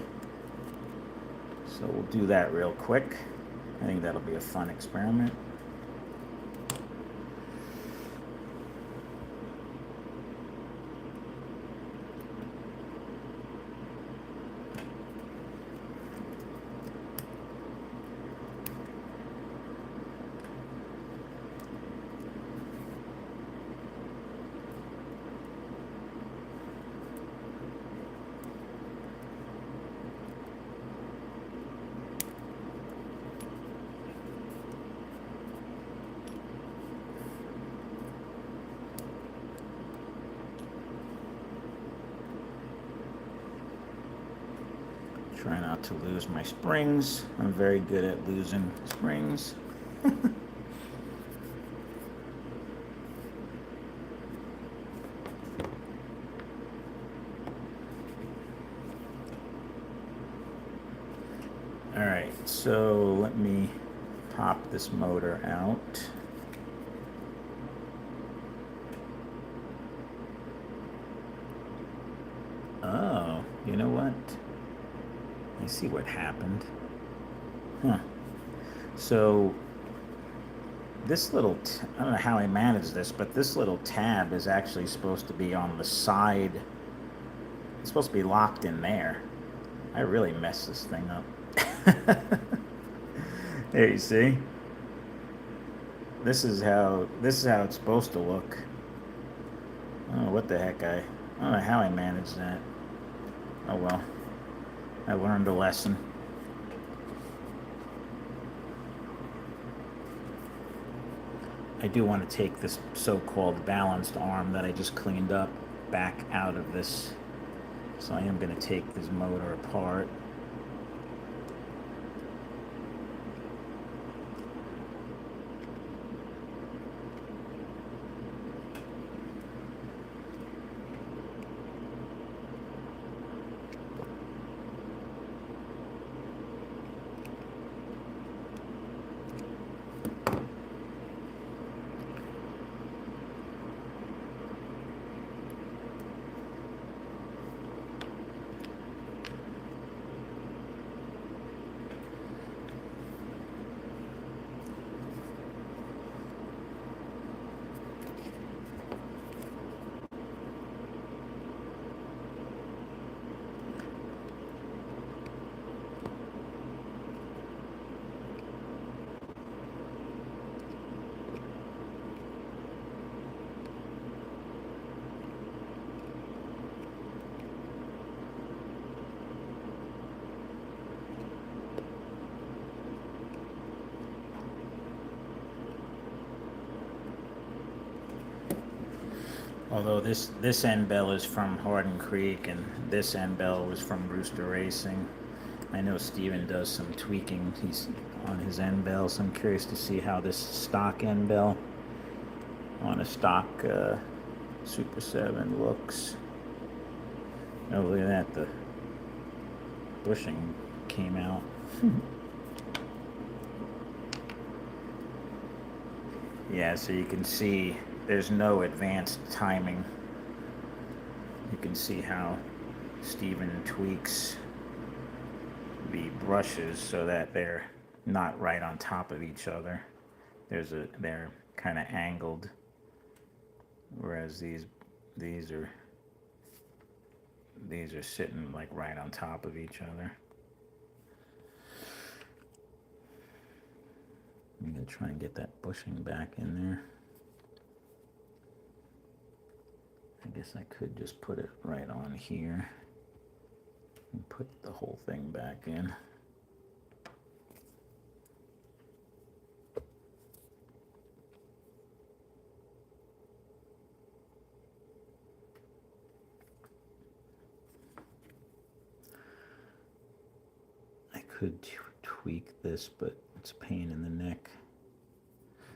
So we'll do that real quick. I think that'll be a fun experiment. Try not to lose my springs. I'm very good at losing springs. All right, so let me pop this motor out. Oh, you know what? I see what happened. Huh. So this little, I don't know how I managed this, but this little tab is actually supposed to be on the side. It's supposed to be locked in there. I really messed this thing up. There you see. This is how it's supposed to look. Oh, what the heck, I don't know how I managed that. Oh well. I learned a lesson. I do want to take this so-called balanced arm that I just cleaned up back out of this. So I am going to take this motor apart. Although this end bell is from Hardin Creek and this end bell was from Rooster Racing. I know Steven does some tweaking. He's on his end bell, so I'm curious to see how this stock end bell on a stock Super 7 looks. Oh, look at that, the bushing came out. Yeah, so you can see there's no advanced timing. You can see how Steven tweaks the brushes so that they're not right on top of each other. They're kind of angled, whereas these are sitting like right on top of each other. I'm gonna try and get that bushing back in there. I guess I could just put it right on here and put the whole thing back in. I could tweak this, but it's a pain in the neck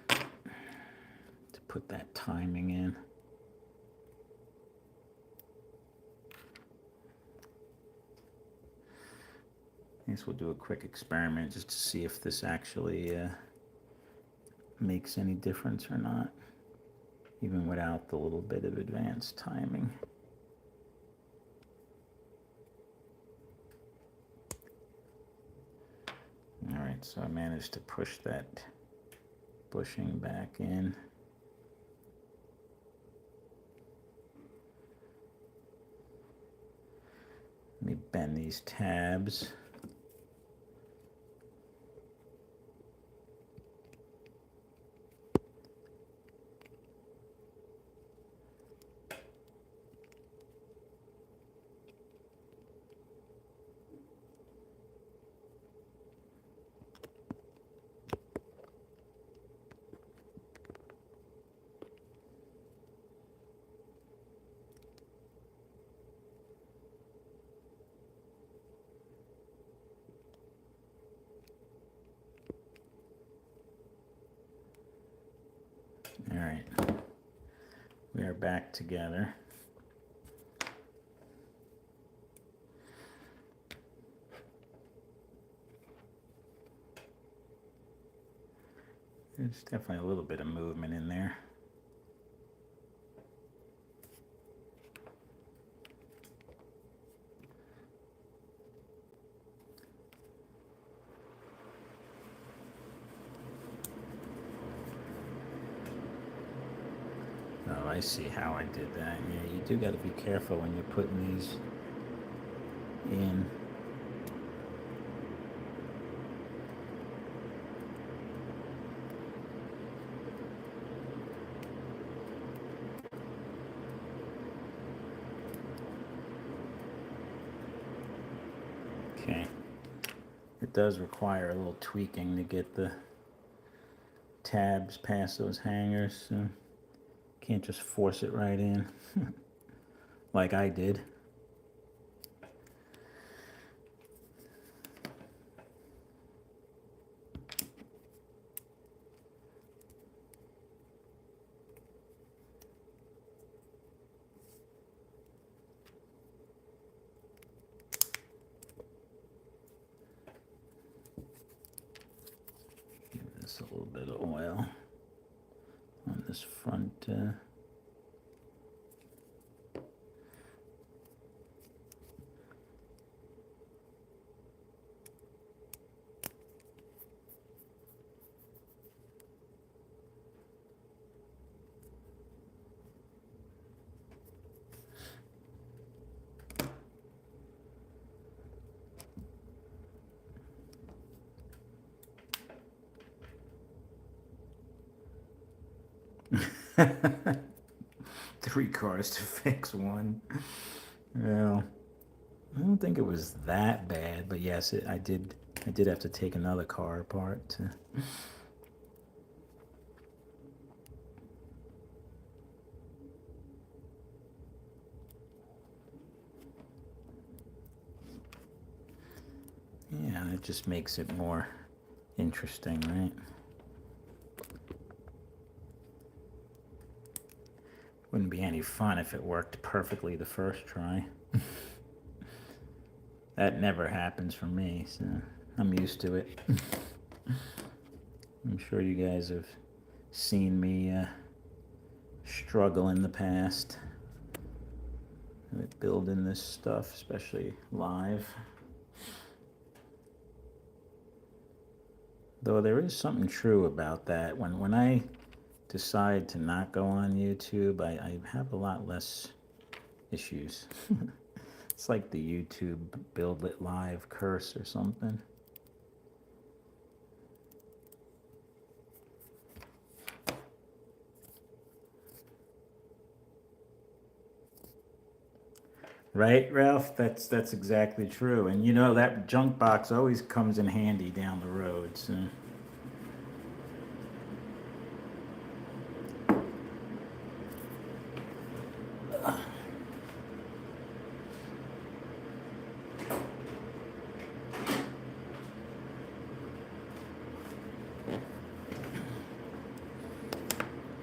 to put that timing in. I guess we'll do a quick experiment just to see if this actually makes any difference or not, even without the little bit of advanced timing. All right, so I managed to push that bushing back in. Let me bend these tabs. All right, we are back together. There's definitely a little bit of movement in there. Oh, I see how I did that. Yeah, you do got to be careful when you're putting these in. Okay. It does require a little tweaking to get the tabs past those hangers, so can't just force it right in like I did. Give this a little bit of oil on this front. Three cars to fix one. Well, I don't think it was that bad, but yes, I did have to take another car apart to. Yeah, it just makes it more interesting, right? Wouldn't be any fun if it worked perfectly the first try. That never happens for me, so I'm used to it. I'm sure you guys have seen me struggle in the past with building this stuff, especially live. Though there is something true about that. When I decide to not go on YouTube, I have a lot less issues. It's like the YouTube build it live curse or something. Right, Ralph? That's exactly true. And you know that junk box always comes in handy down the road. So.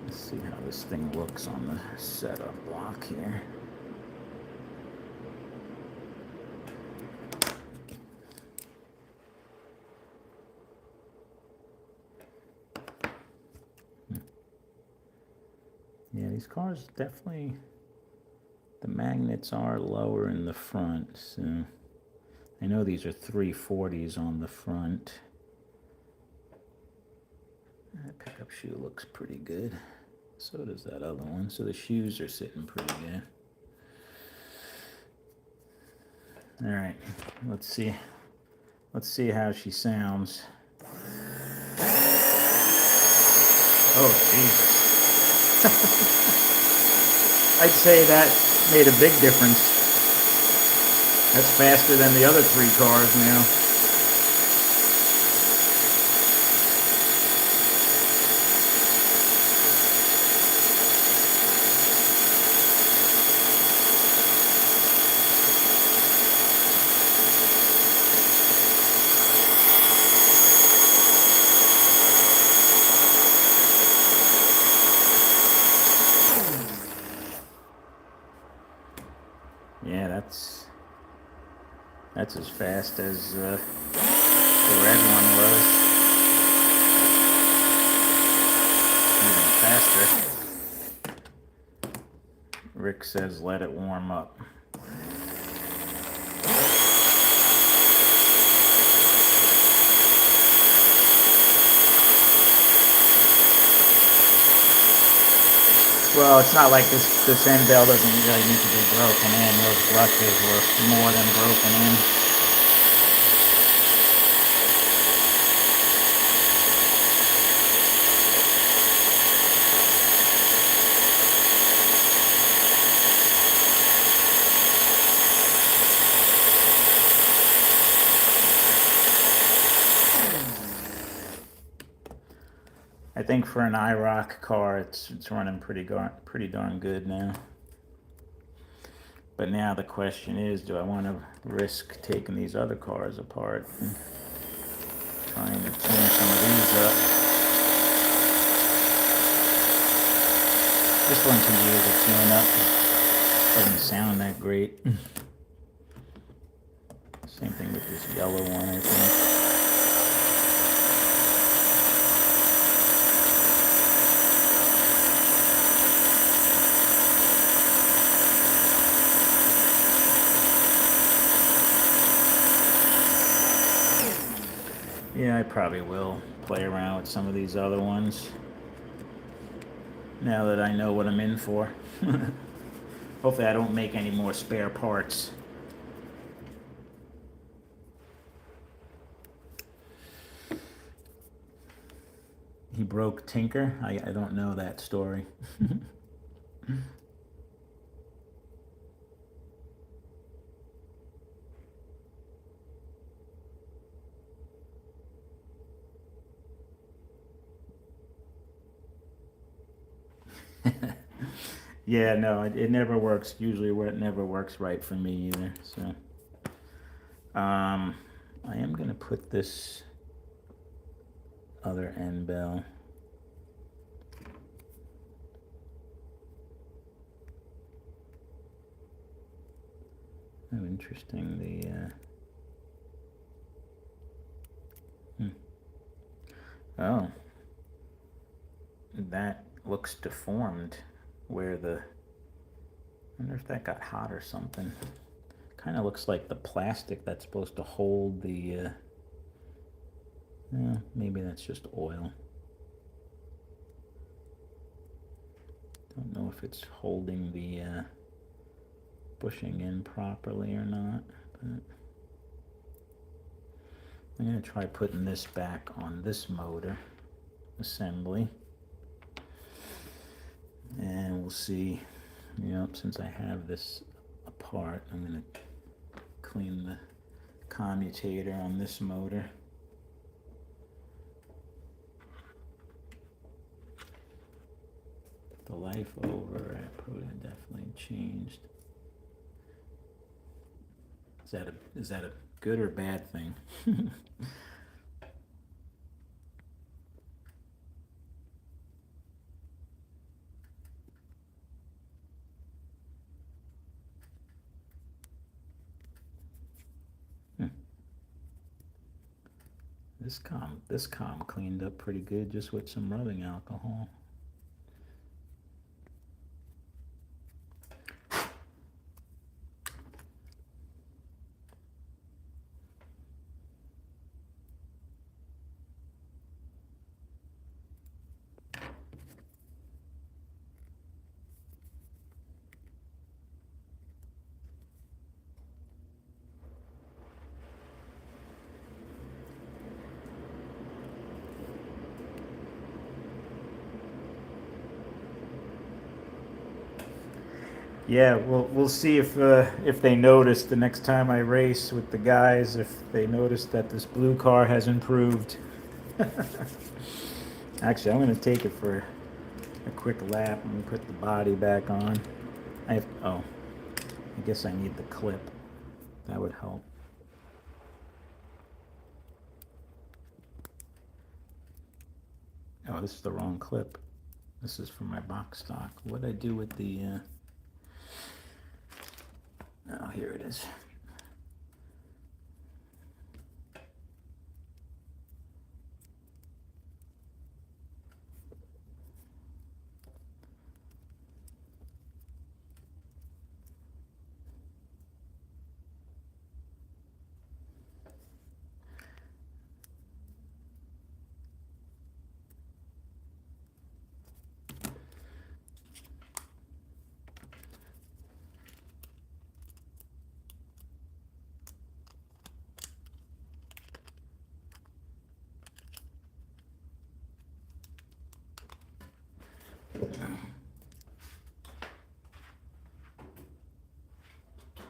Let's see how this thing looks on the setup block here. Yeah, these cars definitely, the magnets are lower in the front. So I know these are 340s on the front. pickup shoe looks pretty good. So does that other one. So the shoes are sitting pretty good. All right, let's see. Let's see how she sounds. Oh, Jesus. I'd say that made a big difference. That's faster than the other 3 cars now. Yeah, that's as fast as the red one was. Even faster. Rick says let it warm up. Well, it's not like this end bell doesn't really need to be broken in. Those brushes were more than broken in. I think for an IROC car, it's running pretty darn good now. But now the question is, do I want to risk taking these other cars apart and trying to tune some of these up? This one can use a tune-up. Doesn't sound that great. Same thing with this yellow one, I think. Yeah, I probably will play around with some of these other ones now that I know what I'm in for. Hopefully I don't make any more spare parts. He broke Tinker? I don't know that story. Yeah, no, it never works. Usually where it never works right for me either. So, I am gonna put this other end bell. Oh, interesting. Oh, that looks deformed. Where I wonder if that got hot or something. Kind of looks like the plastic that's supposed to hold the. Maybe that's just oil. Don't know if it's holding the bushing in properly or not, but I'm going to try putting this back on this motor assembly, and we'll see. Since I have this apart, I'm going to clean the commutator on this motor. The life over at Proton definitely changed. Is that a good or bad thing? This com cleaned up pretty good just with some rubbing alcohol. Yeah, we'll see if they notice the next time I race with the guys, if they notice that this blue car has improved. Actually, I'm gonna take it for a quick lap and put the body back on. Oh, I guess I need the clip. That would help. Oh, this is the wrong clip. This is for my box stock. What did I do with the? Oh, here it is.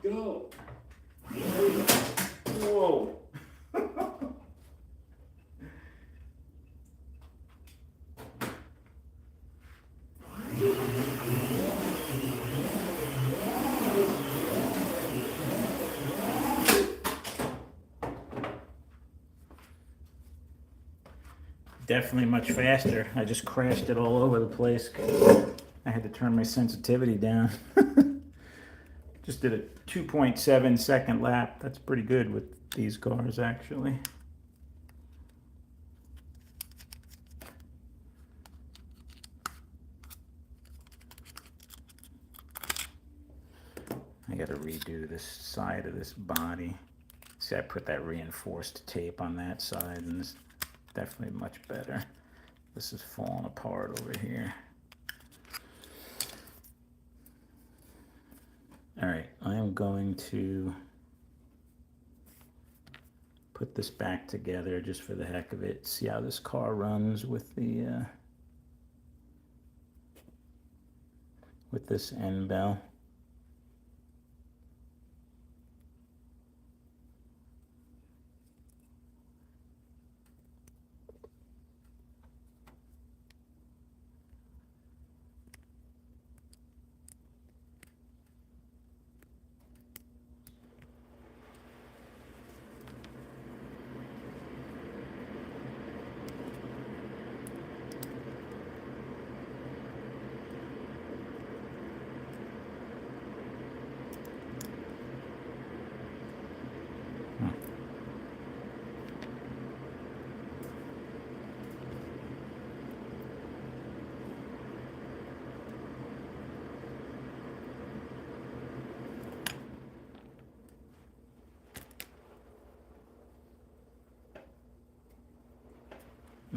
Go. Whoa. Definitely much faster. I just crashed it all over the place. I had to turn my sensitivity down. Just did a 2.7 second lap. That's pretty good with these cars, actually. I gotta redo this side of this body. See, I put that reinforced tape on that side, and it's definitely much better. This is falling apart over here. All right, I am going to put this back together just for the heck of it. See how this car runs with the with this end bell.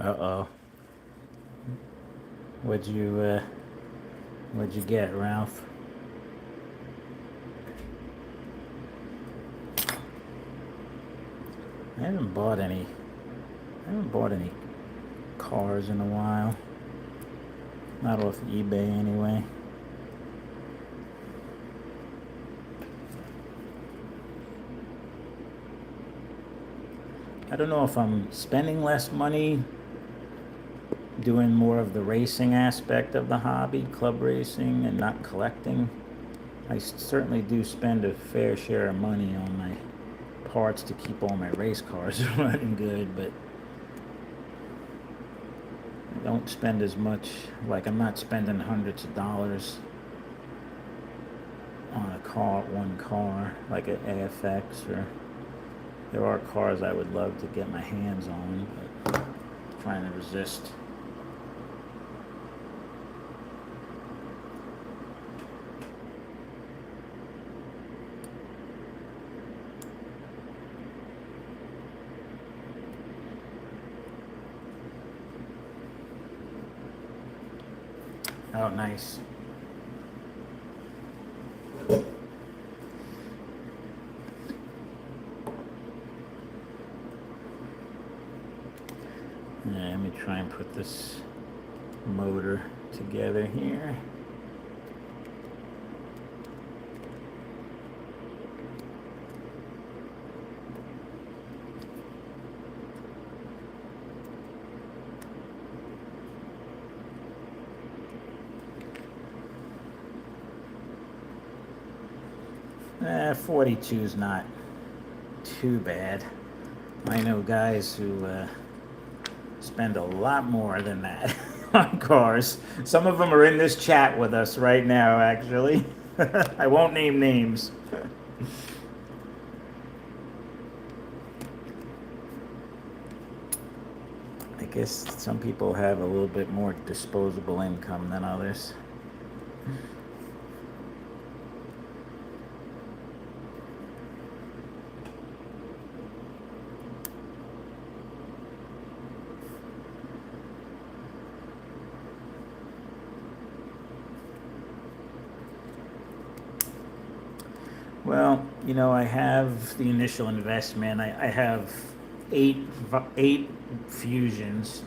Uh-oh. What'd you get, Ralph? I haven't bought any cars in a while. Not off eBay anyway. I don't know if I'm spending less money doing more of the racing aspect of the hobby, club racing, and not collecting. I certainly do spend a fair share of money on my parts to keep all my race cars running good, but I don't spend as much. Like, I'm not spending hundreds of dollars on one car, like an AFX, or there are cars I would love to get my hands on, but I'm trying to resist. Oh, nice. Let me try and put this motor together here. 42 is not too bad. I know guys who spend a lot more than that on cars. Some of them are in this chat with us right now, actually. I won't name names. I guess some people have a little bit more disposable income than others. Well, you know, I have the initial investment. I have eight fusions.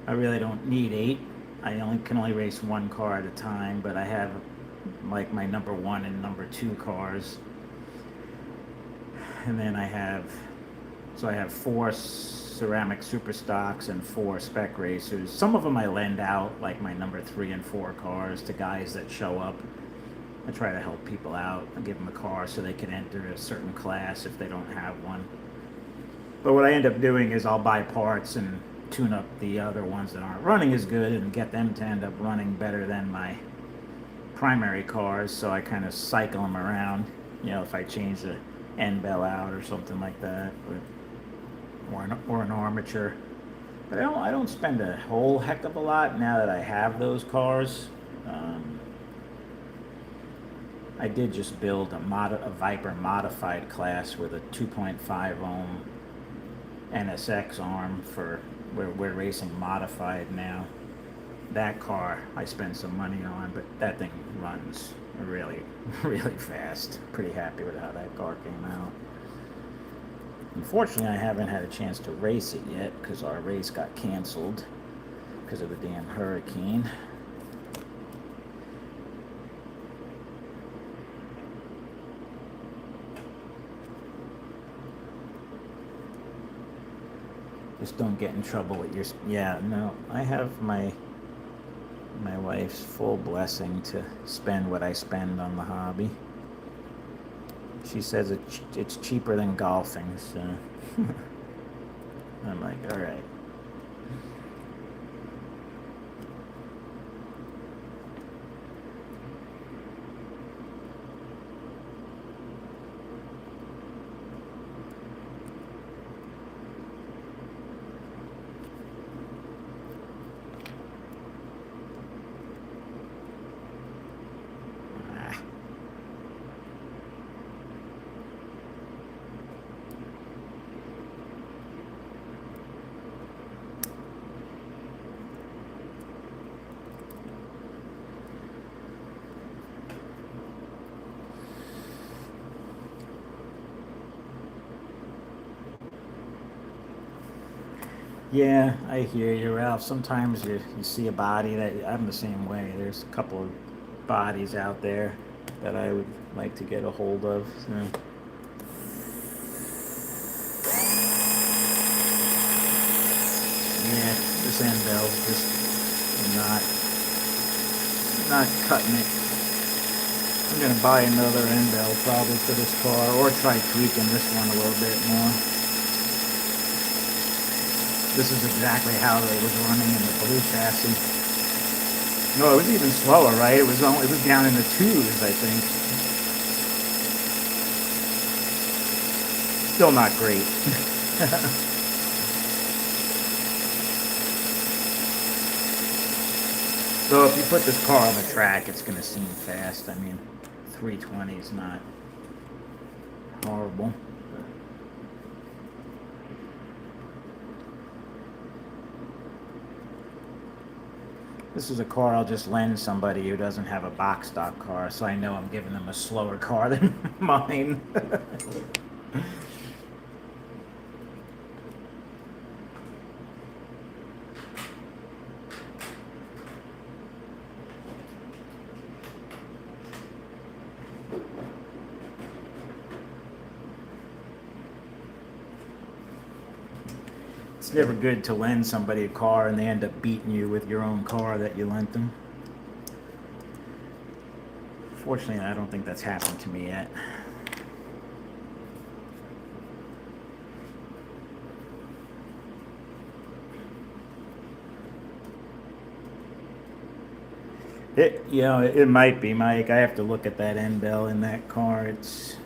I really don't need eight. I can only race one car at a time, but I have like my number one and number two cars. And then I have four ceramic super stocks and four spec racers. Some of them I lend out, like my number three and four cars, to guys that show up. I try to help people out. I give them a car so they can enter a certain class if they don't have one. But what I end up doing is I'll buy parts and tune up the other ones that aren't running as good and get them to end up running better than my primary cars. So I kind of cycle them around. You know, if I change the end bell out or something like that, or an armature. But I don't spend a whole heck of a lot now that I have those cars. I did just build a Viper modified class with a 2.5 ohm NSX arm for we're racing modified now. That car I spent some money on, but that thing runs really, really fast. Pretty happy with how that car came out. Unfortunately, I haven't had a chance to race it yet because our race got canceled because of the damn hurricane. Just don't get in trouble with your... Yeah, no, I have my wife's full blessing to spend what I spend on the hobby. She says it's cheaper than golfing, so... I'm like, all right. Yeah, I hear you, Ralph. Sometimes you see a body that I'm the same way. There's a couple of bodies out there that I would like to get a hold of. So. Yeah, this end bell's just not cutting it. I'm gonna buy another end bell probably for this car, or try tweaking this one a little bit more. This is exactly how it was running in the blue chassis. No, it was even slower, right? It was down in the twos, I think. Still not great. So if you put this car on the track, it's going to seem fast. I mean, 320 is not horrible. This is a car I'll just lend somebody who doesn't have a box stock car, so I know I'm giving them a slower car than mine. It's never good to lend somebody a car and they end up beating you with your own car that you lent them. Fortunately, I don't think that's happened to me yet. It might be, Mike. I have to look at that end bell in that car. It's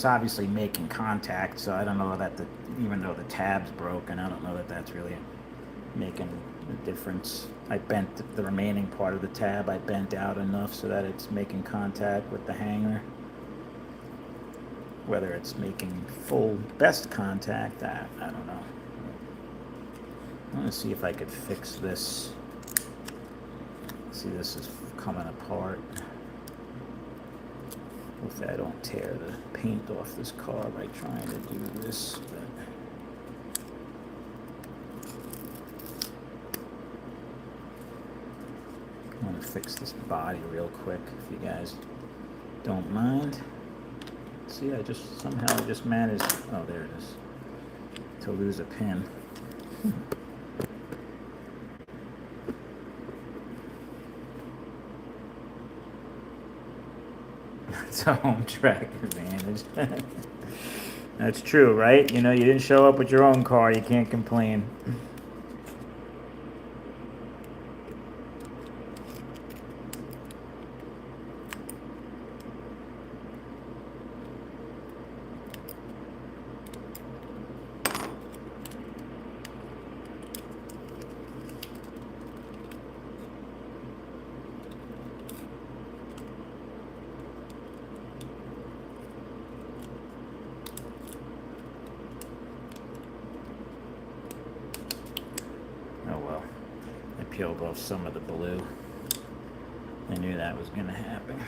obviously making contact, so I don't know that even though the tab's broken, I don't know that that's really making a difference. I bent the remaining part of the tab. I bent out enough so that it's making contact with the hanger. Whether it's making full best contact, I don't know. I want to see if I could fix this. See, this is coming apart. Hopefully I don't tear the paint off this car by trying to do this. I want to fix this body real quick, if you guys don't mind. See, I just managed, oh, there it is, to lose a pin. It's a home track advantage. That's true, right? You didn't show up with your own car, you can't complain. Peeled off some of the blue. I knew that was going to happen.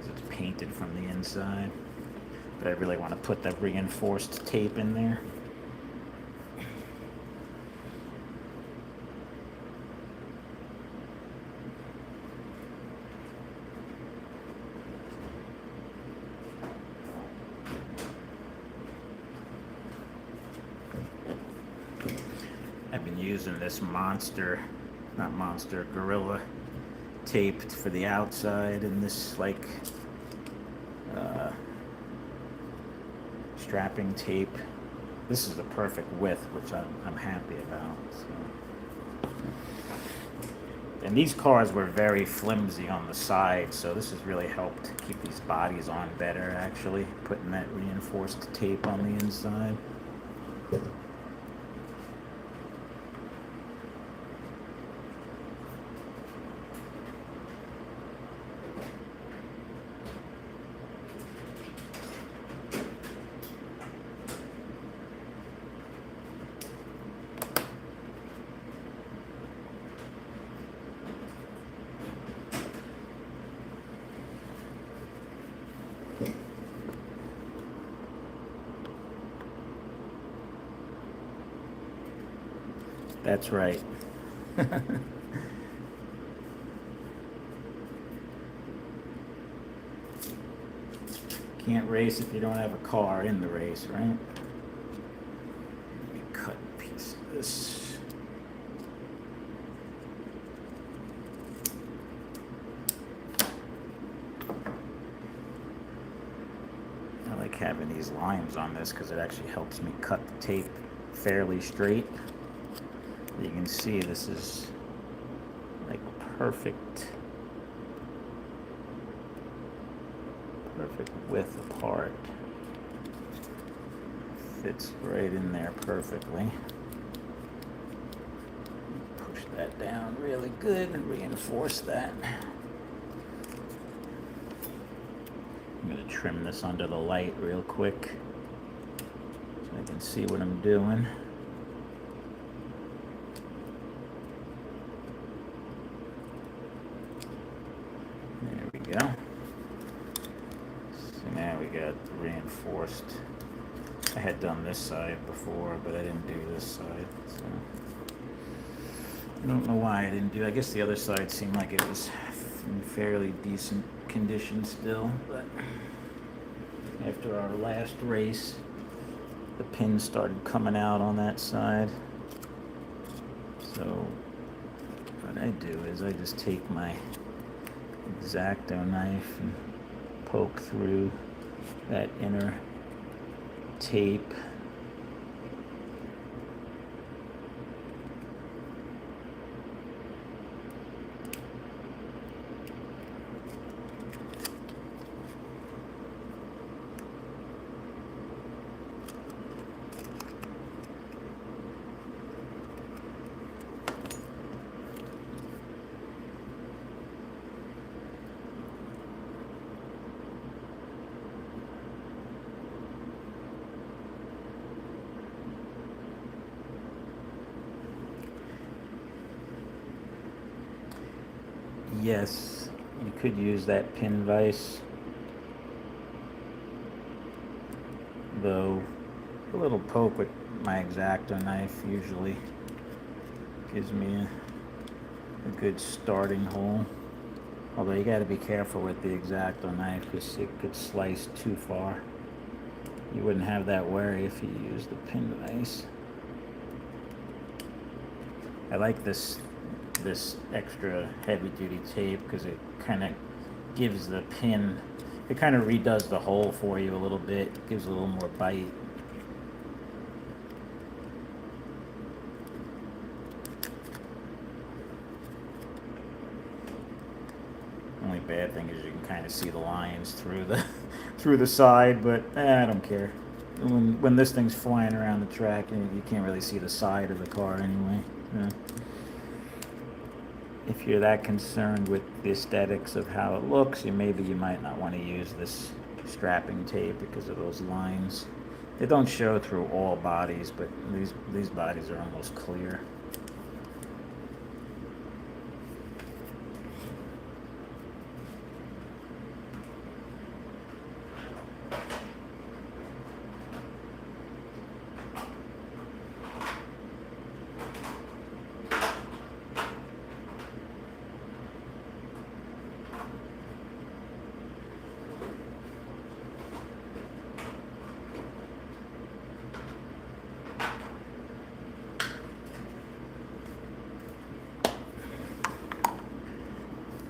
It's painted from the inside. But I really want to put that reinforced tape in there. I've been using this Gorilla tape for the outside, and this strapping tape. This is the perfect width, which I'm happy about. So. And these cars were very flimsy on the side, so this has really helped keep these bodies on better, actually, putting that reinforced tape on the inside. That's right. Can't race if you don't have a car in the race, right? Let me cut a piece of this. I like having these lines on this because it actually helps me cut the tape fairly straight. You can see this is like perfect width apart. Fits right in there perfectly. Push that down really good and reinforce that. I'm going to trim this under the light real quick so I can see what I'm doing. There we go. So now we got reinforced. I had done this side before, but I didn't do this side. So I don't know why I didn't do it. I guess the other side seemed like it was in fairly decent condition still, but after our last race, the pins started coming out on that side. So what I do is I just take my X-Acto knife and poke through that inner tape. Yes, you could use that pin vise, though a little poke with my X-Acto knife usually gives me a good starting hole. Although you got to be careful with the X-Acto knife because it could slice too far. You wouldn't have that worry if you used the pin vise. I like this extra heavy duty tape because it kind of gives the pin, it kind of redoes the hole for you a little bit, gives a little more bite. Only bad thing is you can kind of see the lines through the through the side, but I don't care. When this thing's flying around the track, you can't really see the side of the car anyway. Yeah. If you're that concerned with the aesthetics of how it looks, you might not want to use this strapping tape because of those lines. They don't show through all bodies, but these bodies are almost clear.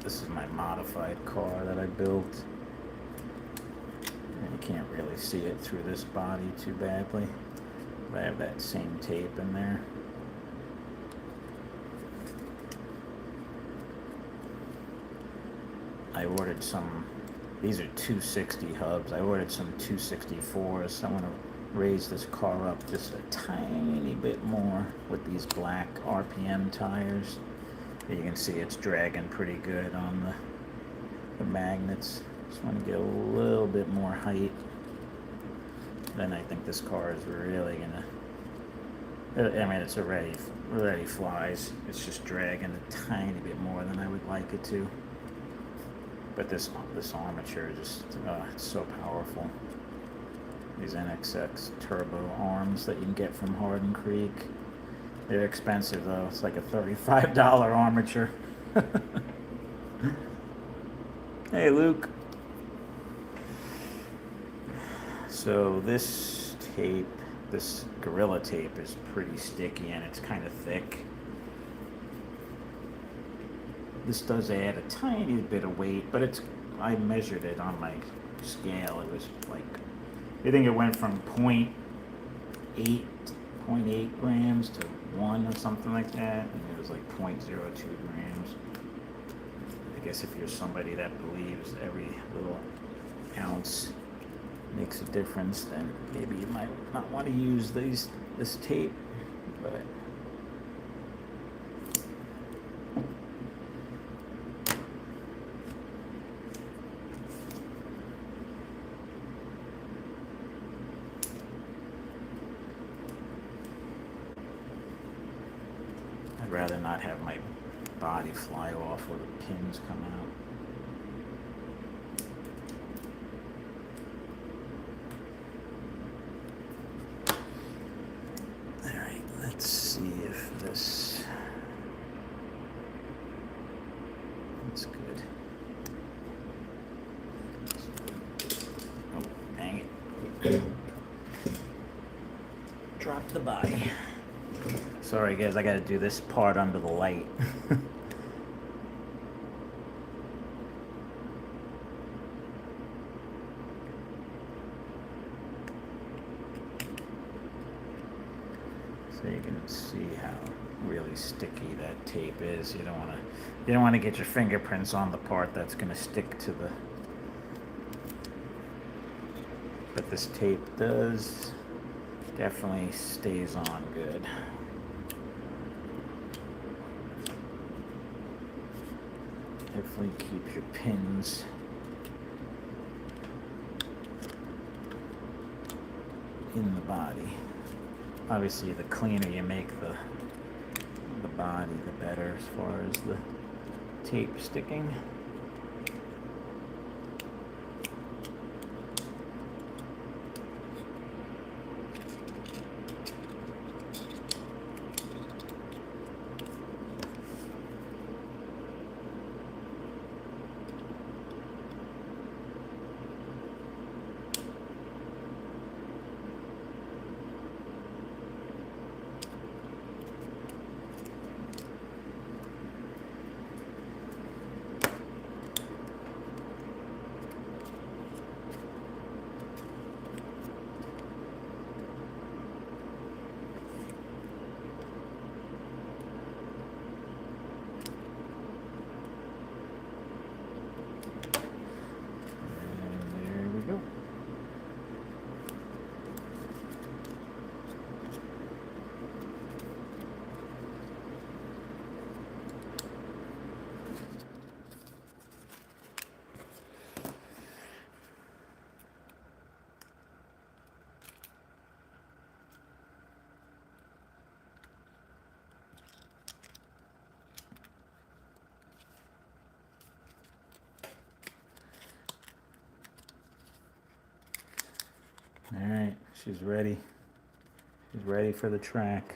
This is my modified car that I built. You can't really see it through this body too badly. But I have that same tape in there. I ordered some, these are 260 hubs. I ordered some 264s. I want to raise this car up just a tiny bit more with these black RPM tires. You can see it's dragging pretty good on the magnets. Just want to get a little bit more height. Then I think this car is really gonna, I mean, it's already flies. It's just dragging a tiny bit more than I would like it to. But this armature just, it's so powerful. These NXX turbo arms that you can get from Hardin Creek. They're expensive though. It's like a $35 armature. Hey, Luke. So this tape, this Gorilla Tape is pretty sticky and it's kind of thick. This does add a tiny bit of weight, but I measured it on my scale. It was like, I think it went from 0.8 grams to 1 or something like that, and it was like 0.02 grams. I guess if you're somebody that believes every little ounce makes a difference, then maybe you might not want to use this tape, but I'd rather not have my body fly off or the pins come out. Alright, let's see if this... That's good. Oh, dang it. the body. Sorry guys, I gotta do this part under the light. So you can see how really sticky that tape is. You don't want to get your fingerprints on the part that's going to stick to the. But this tape definitely stays on good. Definitely keep your pins in the body. Obviously, the cleaner you make the body, the better as far as the tape sticking. All right, she's ready. She's ready for the track.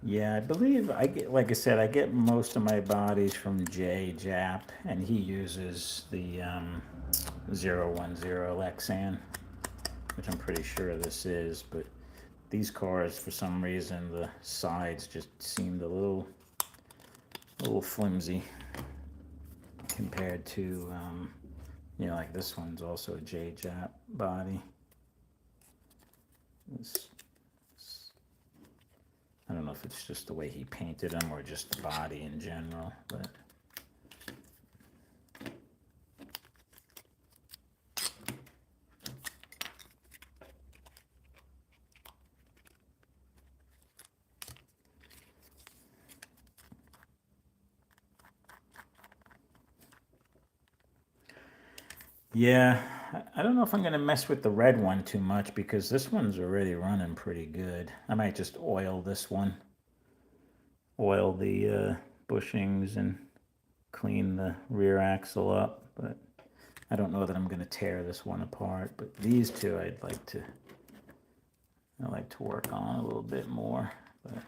Yeah, I believe I get, like I said, I get most of my bodies from Jay Jap, and he uses the 010 Lexan, which I'm pretty sure this is, but these cars, for some reason, the sides just seemed a little flimsy compared to, like this one's also a Jay Jap body. I don't know if it's just the way he painted them or just the body in general, but yeah, I don't know if I'm going to mess with the red one too much because this one's already running pretty good. I might just oil this one, oil the bushings and clean the rear axle up, but I don't know that I'm going to tear this one apart. But these two I like to work on a little bit more, but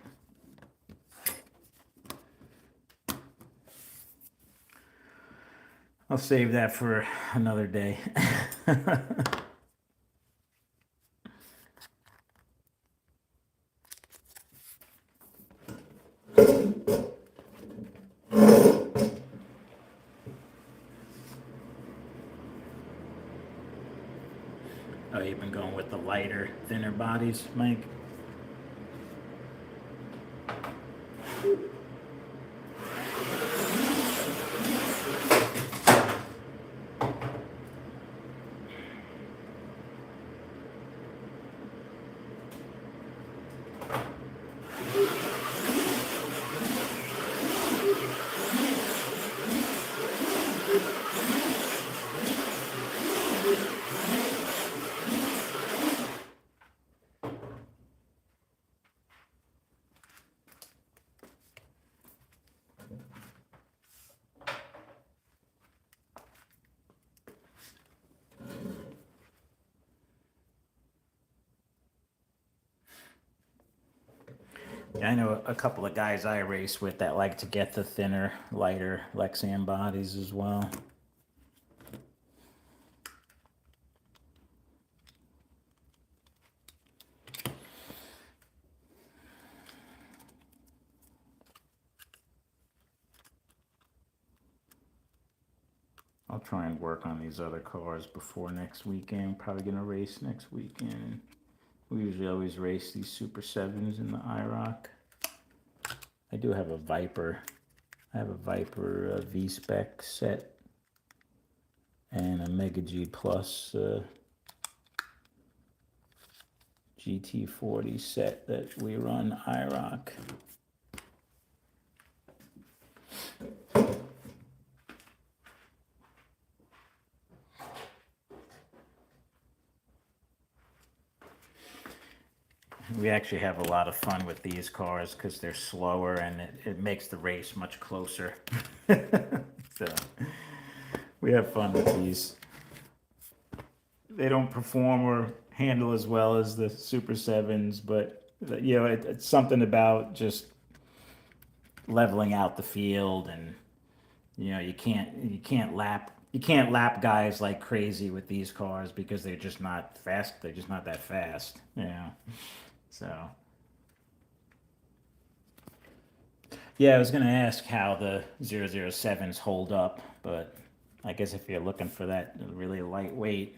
I'll save that for another day. Oh, you've been going with the lighter, thinner bodies, Mike? I know a couple of guys I race with that like to get the thinner, lighter Lexan bodies as well. I'll try and work on these other cars before next weekend. Probably gonna race next weekend. We usually always race these Super 7s in the IROC. I do have a Viper. I have a Viper V-Spec set and a Mega G Plus GT40 set that we run IROC. We actually have a lot of fun with these cars because they're slower and it makes the race much closer. So we have fun with these. They don't perform or handle as well as the Super 7s, but you know, it's something about just leveling out the field, and you know, you can't lap guys like crazy with these cars because they're just not fast. They're just not that fast. You know. So, yeah, I was going to ask how the 007s hold up, but I guess if you're looking for that really lightweight,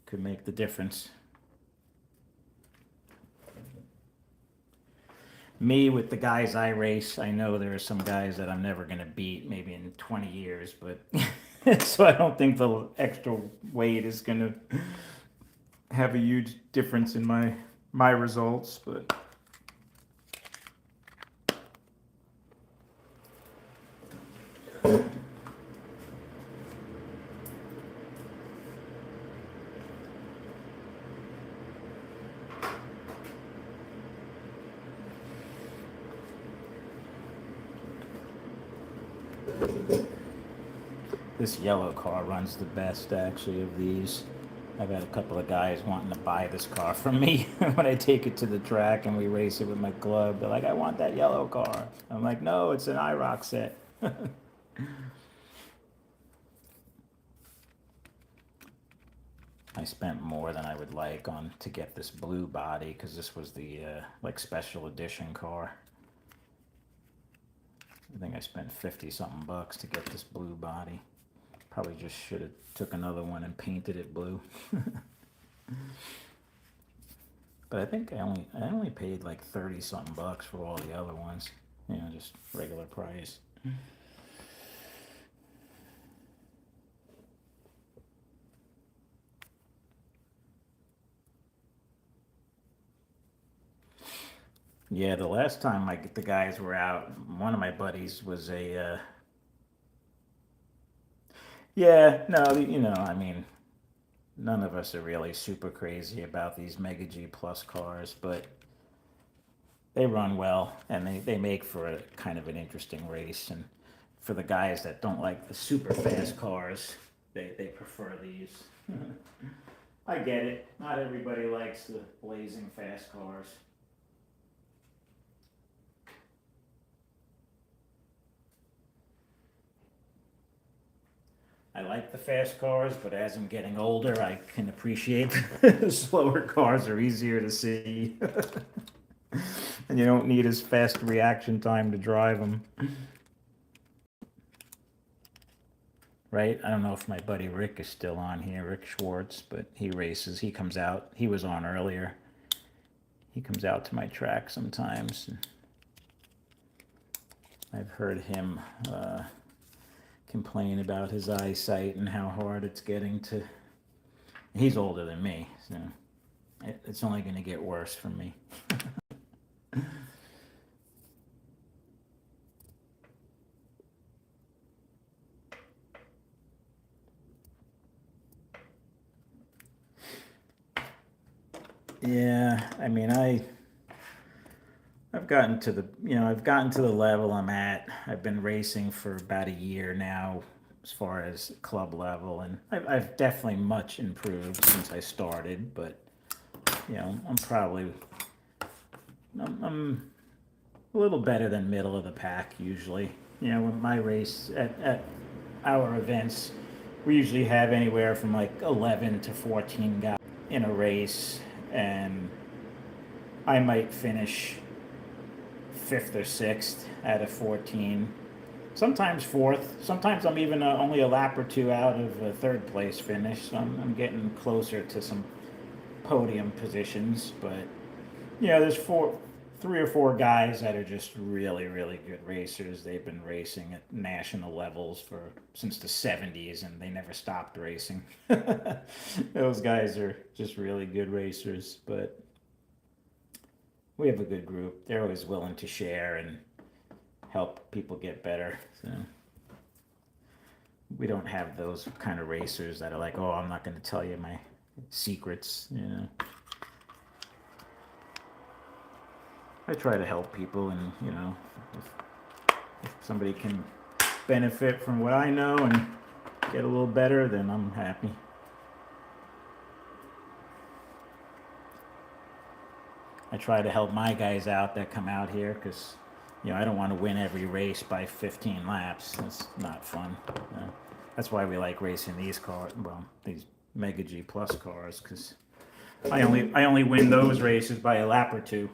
could make the difference. Me, with the guys I race, I know there are some guys that I'm never going to beat, maybe in 20 years, but so I don't think the extra weight is going to have a huge difference in my results, but this yellow car runs the best actually of these. I've had a couple of guys wanting to buy this car from me when I take it to the track and we race it with my club. They're like, I want that yellow car. I'm like, no, it's an IROC set. I spent more than I would like on to get this blue body because this was the like special edition car. I think I spent 50 something bucks to get this blue body. Probably just should have took another one and painted it blue. But I think I only paid like 30 something bucks for all the other ones. You know, just regular price. Yeah, the last time the guys were out, one of my buddies was a yeah, no, you know, I mean, none of us are really super crazy about these Mega G Plus cars, but they run well and they make for a kind of an interesting race. And for the guys that don't like the super fast cars, they prefer these. I get it. Not everybody likes the blazing fast cars. I like the fast cars, but as I'm getting older, I can appreciate the slower cars are easier to see. And you don't need as fast reaction time to drive them. Right? I don't know if my buddy Rick is still on here, Rick Schwartz, but he races. He comes out. He was on earlier. He comes out to my track sometimes. I've heard him complain about his eyesight and how hard it's getting to. He's older than me, so it's only going to get worse for me. Yeah, I mean, I've gotten to the level I'm at. I've been racing for about a year now as far as club level, and I've definitely much improved since I started, but you know, I'm probably I'm a little better than middle of the pack usually. You know, when my race at our events, we usually have anywhere from like 11 to 14 guys in a race, and I might finish fifth or sixth out of 14. Sometimes fourth. Sometimes I'm even only a lap or two out of a third place finish. So I'm getting closer to some podium positions. But yeah, there's three or four guys that are just really, really good racers. They've been racing at national levels since the '70s, and they never stopped racing. Those guys are just really good racers. But we have a good group. They're always willing to share and help people get better. So we don't have those kind of racers that are like, oh, I'm not going to tell you my secrets. You know, I try to help people, and you know, if somebody can benefit from what I know and get a little better, then I'm happy. I try to help my guys out that come out here because, you know, I don't want to win every race by 15 laps. That's not fun. That's why we like racing these cars, well, these Mega G Plus cars, because I only win those races by a lap or two.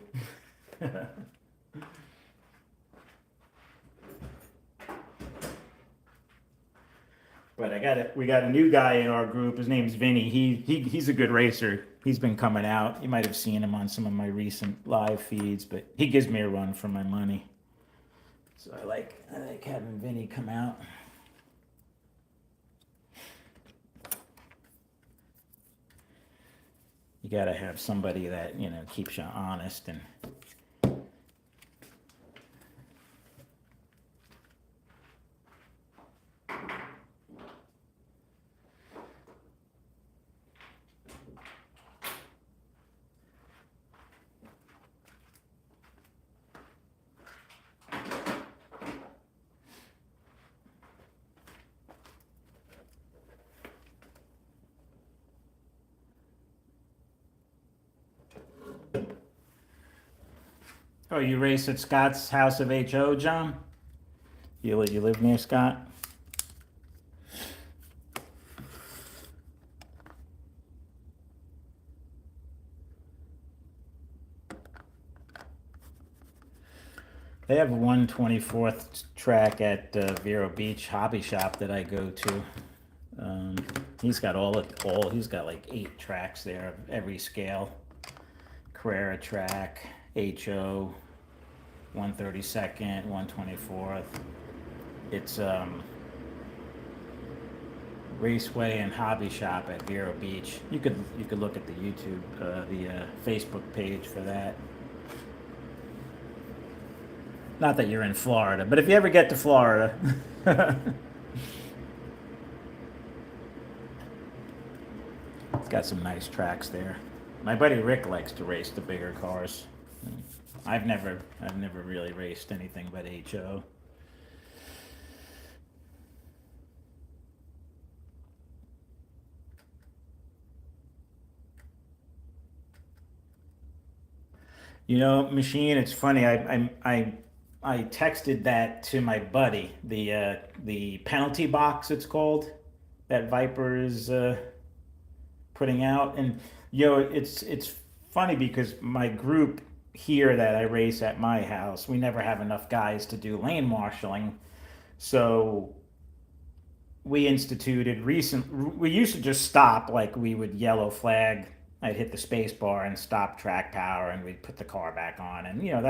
But we got a new guy in our group. His name's Vinny. He's a good racer. He's been coming out. You might have seen him on some of my recent live feeds, but he gives me a run for my money. So I like having Vinny come out. You got to have somebody that, you know, keeps you honest. And oh, you race at Scott's House of HO, John? You live near Scott? They have a 124th track at Vero Beach Hobby Shop that I go to. He's got he's got like 8 tracks there of every scale. Carrera track, HO, 132nd, 124th. It's Raceway and Hobby Shop at Vero Beach. You could look at the YouTube, the Facebook page for that. Not that you're in Florida, but if you ever get to Florida. It's got some nice tracks there. My buddy Rick likes to race the bigger cars. I've never really raced anything but HO. You know, Machine, it's funny. I texted that to my buddy. The penalty box, it's called, that Viper is putting out. And you know, it's funny because my group here that I race at my house, we never have enough guys to do lane marshaling. So we instituted we used to just stop, like we would yellow flag. I'd hit the space bar and stop track power, and we'd put the car back on. And you know,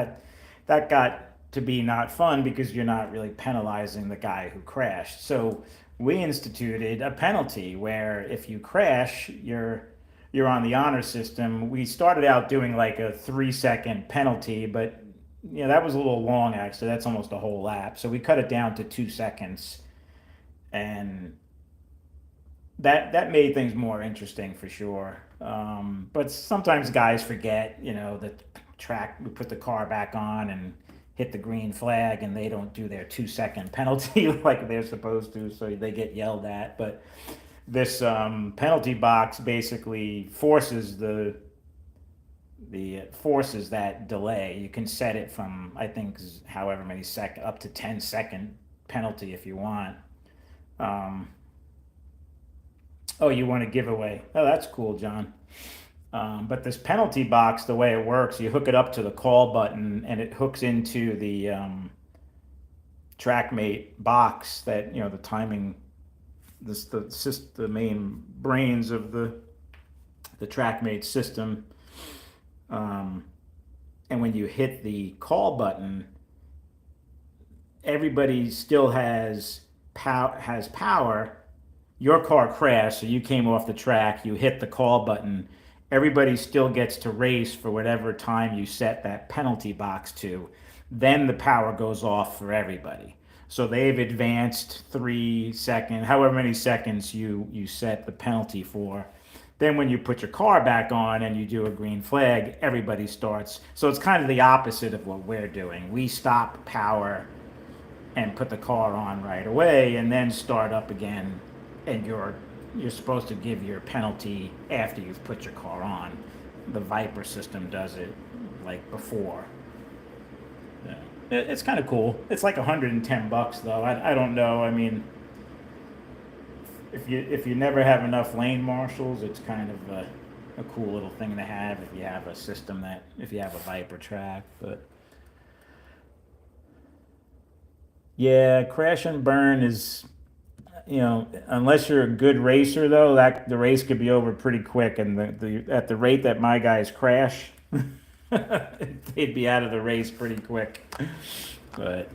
that got to be not fun because you're not really penalizing the guy who crashed. So we instituted a penalty where if you crash, you're on the honor system. We started out doing like a 3-second penalty, but you know, that was a little long actually. That's almost a whole lap. So we cut it down to 2 seconds, and that made things more interesting for sure. But sometimes guys forget, you know, that track, we put the car back on and hit the green flag, and they don't do their 2-second penalty like they're supposed to, so they get yelled at. But this penalty box basically forces it forces that delay. You can set it from, I think, however many second, up to 10-second penalty if you want. Um, oh, you want a giveaway? Oh, that's cool, John. But this penalty box, the way it works, you hook it up to the call button, and it hooks into the TrackMate box that the timing, the main brains of the TrackMate system. And when you hit the call button, everybody still has power. Your car crashed, so you came off the track. You hit the call button. Everybody still gets to race for whatever time you set that penalty box to. Then the power goes off for everybody. So they've advanced 3 seconds, however many seconds you set the penalty for. Then when you put your car back on and you do a green flag, everybody starts. So it's kind of the opposite of what we're doing. We stop power and put the car on right away and then start up again, and you're supposed to give your penalty after you've put your car on. The Viper system does it like before. Yeah. It's kind of cool. It's like $110 though. I don't know. I mean, if you never have enough lane marshals, it's kind of a cool little thing to have if you have a system if you have a Viper track. But yeah, crash and burn is, unless you're a good racer though, that the race could be over pretty quick. And at the rate that my guys crash, they'd be out of the race pretty quick. But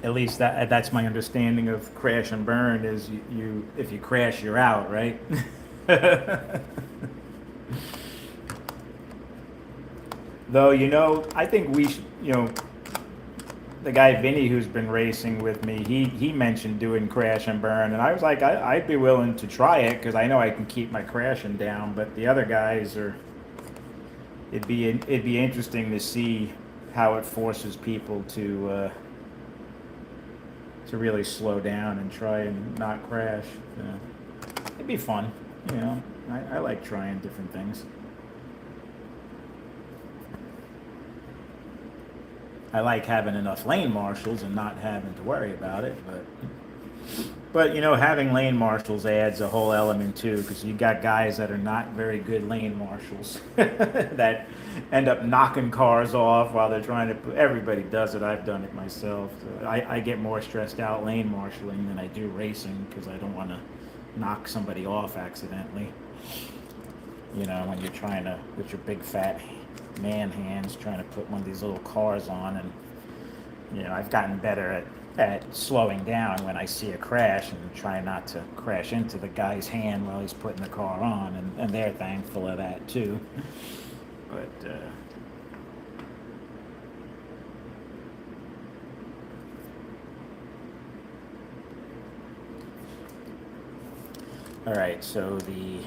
at least that's my understanding of crash and burn is you if you crash, you're out, right? Though, I think we should, the guy Vinny who's been racing with me, he mentioned doing crash and burn, and I was like, I'd be willing to try it because I know I can keep my crashing down. But the other guys it'd be interesting to see how it forces people to really slow down and try and not crash. It'd be fun, I like trying different things. I like having enough lane marshals and not having to worry about it, but having lane marshals adds a whole element too, because you got guys that are not very good lane marshals that end up knocking cars off while they're trying to. Everybody does it. I've done it myself. So I get more stressed out lane marshaling than I do racing because I don't want to knock somebody off accidentally. When you're trying to, with your big fat man hands, trying to put one of these little cars on, and I've gotten better at slowing down when I see a crash and try not to crash into the guy's hand while he's putting the car on, and they're thankful of that too. But all right, so the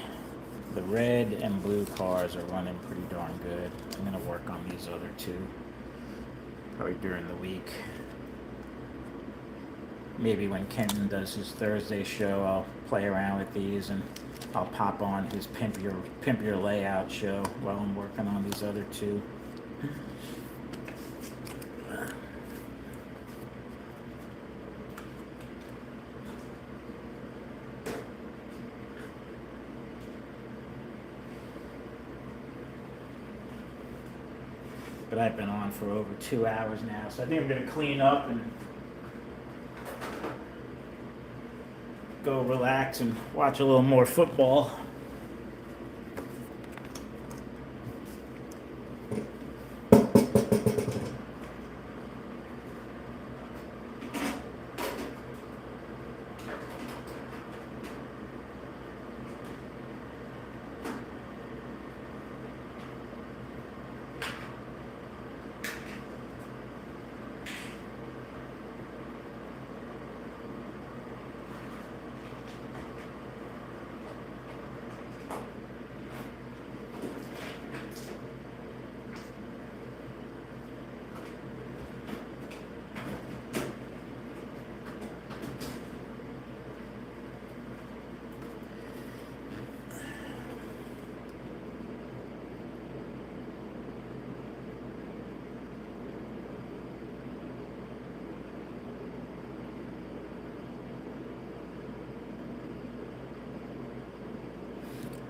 red and blue cars are running pretty darn good. I'm gonna work on these other two probably during the week. Maybe when Kenton does his Thursday show, I'll play around with these, and I'll pop on his Pimp Your Layout show while I'm working on these other two. But I've been on for over 2 hours now, so I think I'm going to clean up and go relax and watch a little more football.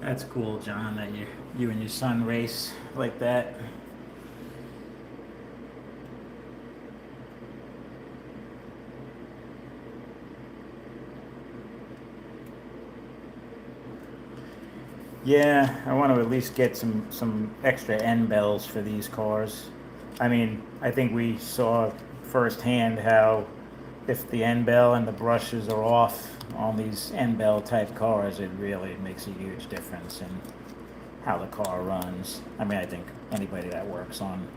That's cool, John, that you and your son race like that. Yeah, I want to at least get some extra end bells for these cars. I mean, I think we saw firsthand how if the end bell and the brushes are off on these end bell type cars, it really makes a huge difference in how the car runs. I mean, I think anybody that works on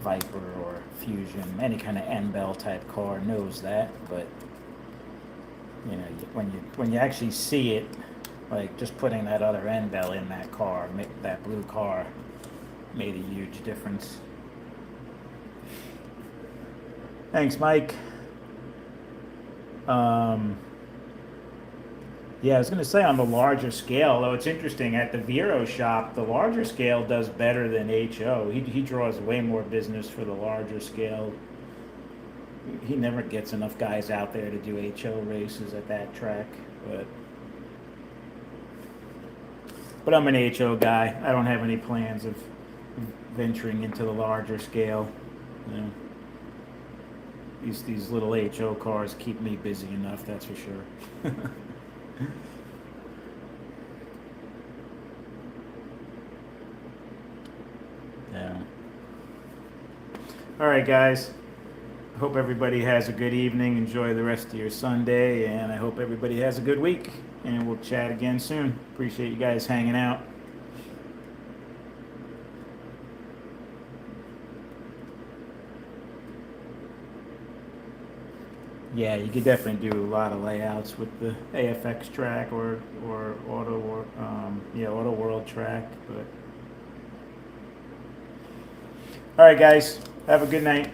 Viper or Fusion, any kind of end bell type car knows that, but you know, when you actually see it, like just putting that other end bell in that car, that blue car, made a huge difference. Thanks, Mike. Yeah, I was going to say on the larger scale, though it's interesting, at the Vero shop, the larger scale does better than HO. He draws way more business for the larger scale. He never gets enough guys out there to do HO races at that track, but I'm an HO guy. I don't have any plans of venturing into the larger scale. You know, these little HO cars keep me busy enough, that's for sure. Yeah. All right, guys. Hope everybody has a good evening. Enjoy the rest of your Sunday, and I hope everybody has a good week. And we'll chat again soon. Appreciate you guys hanging out. Yeah, you could definitely do a lot of layouts with the AFX track or Auto World track. But all right, guys, have a good night.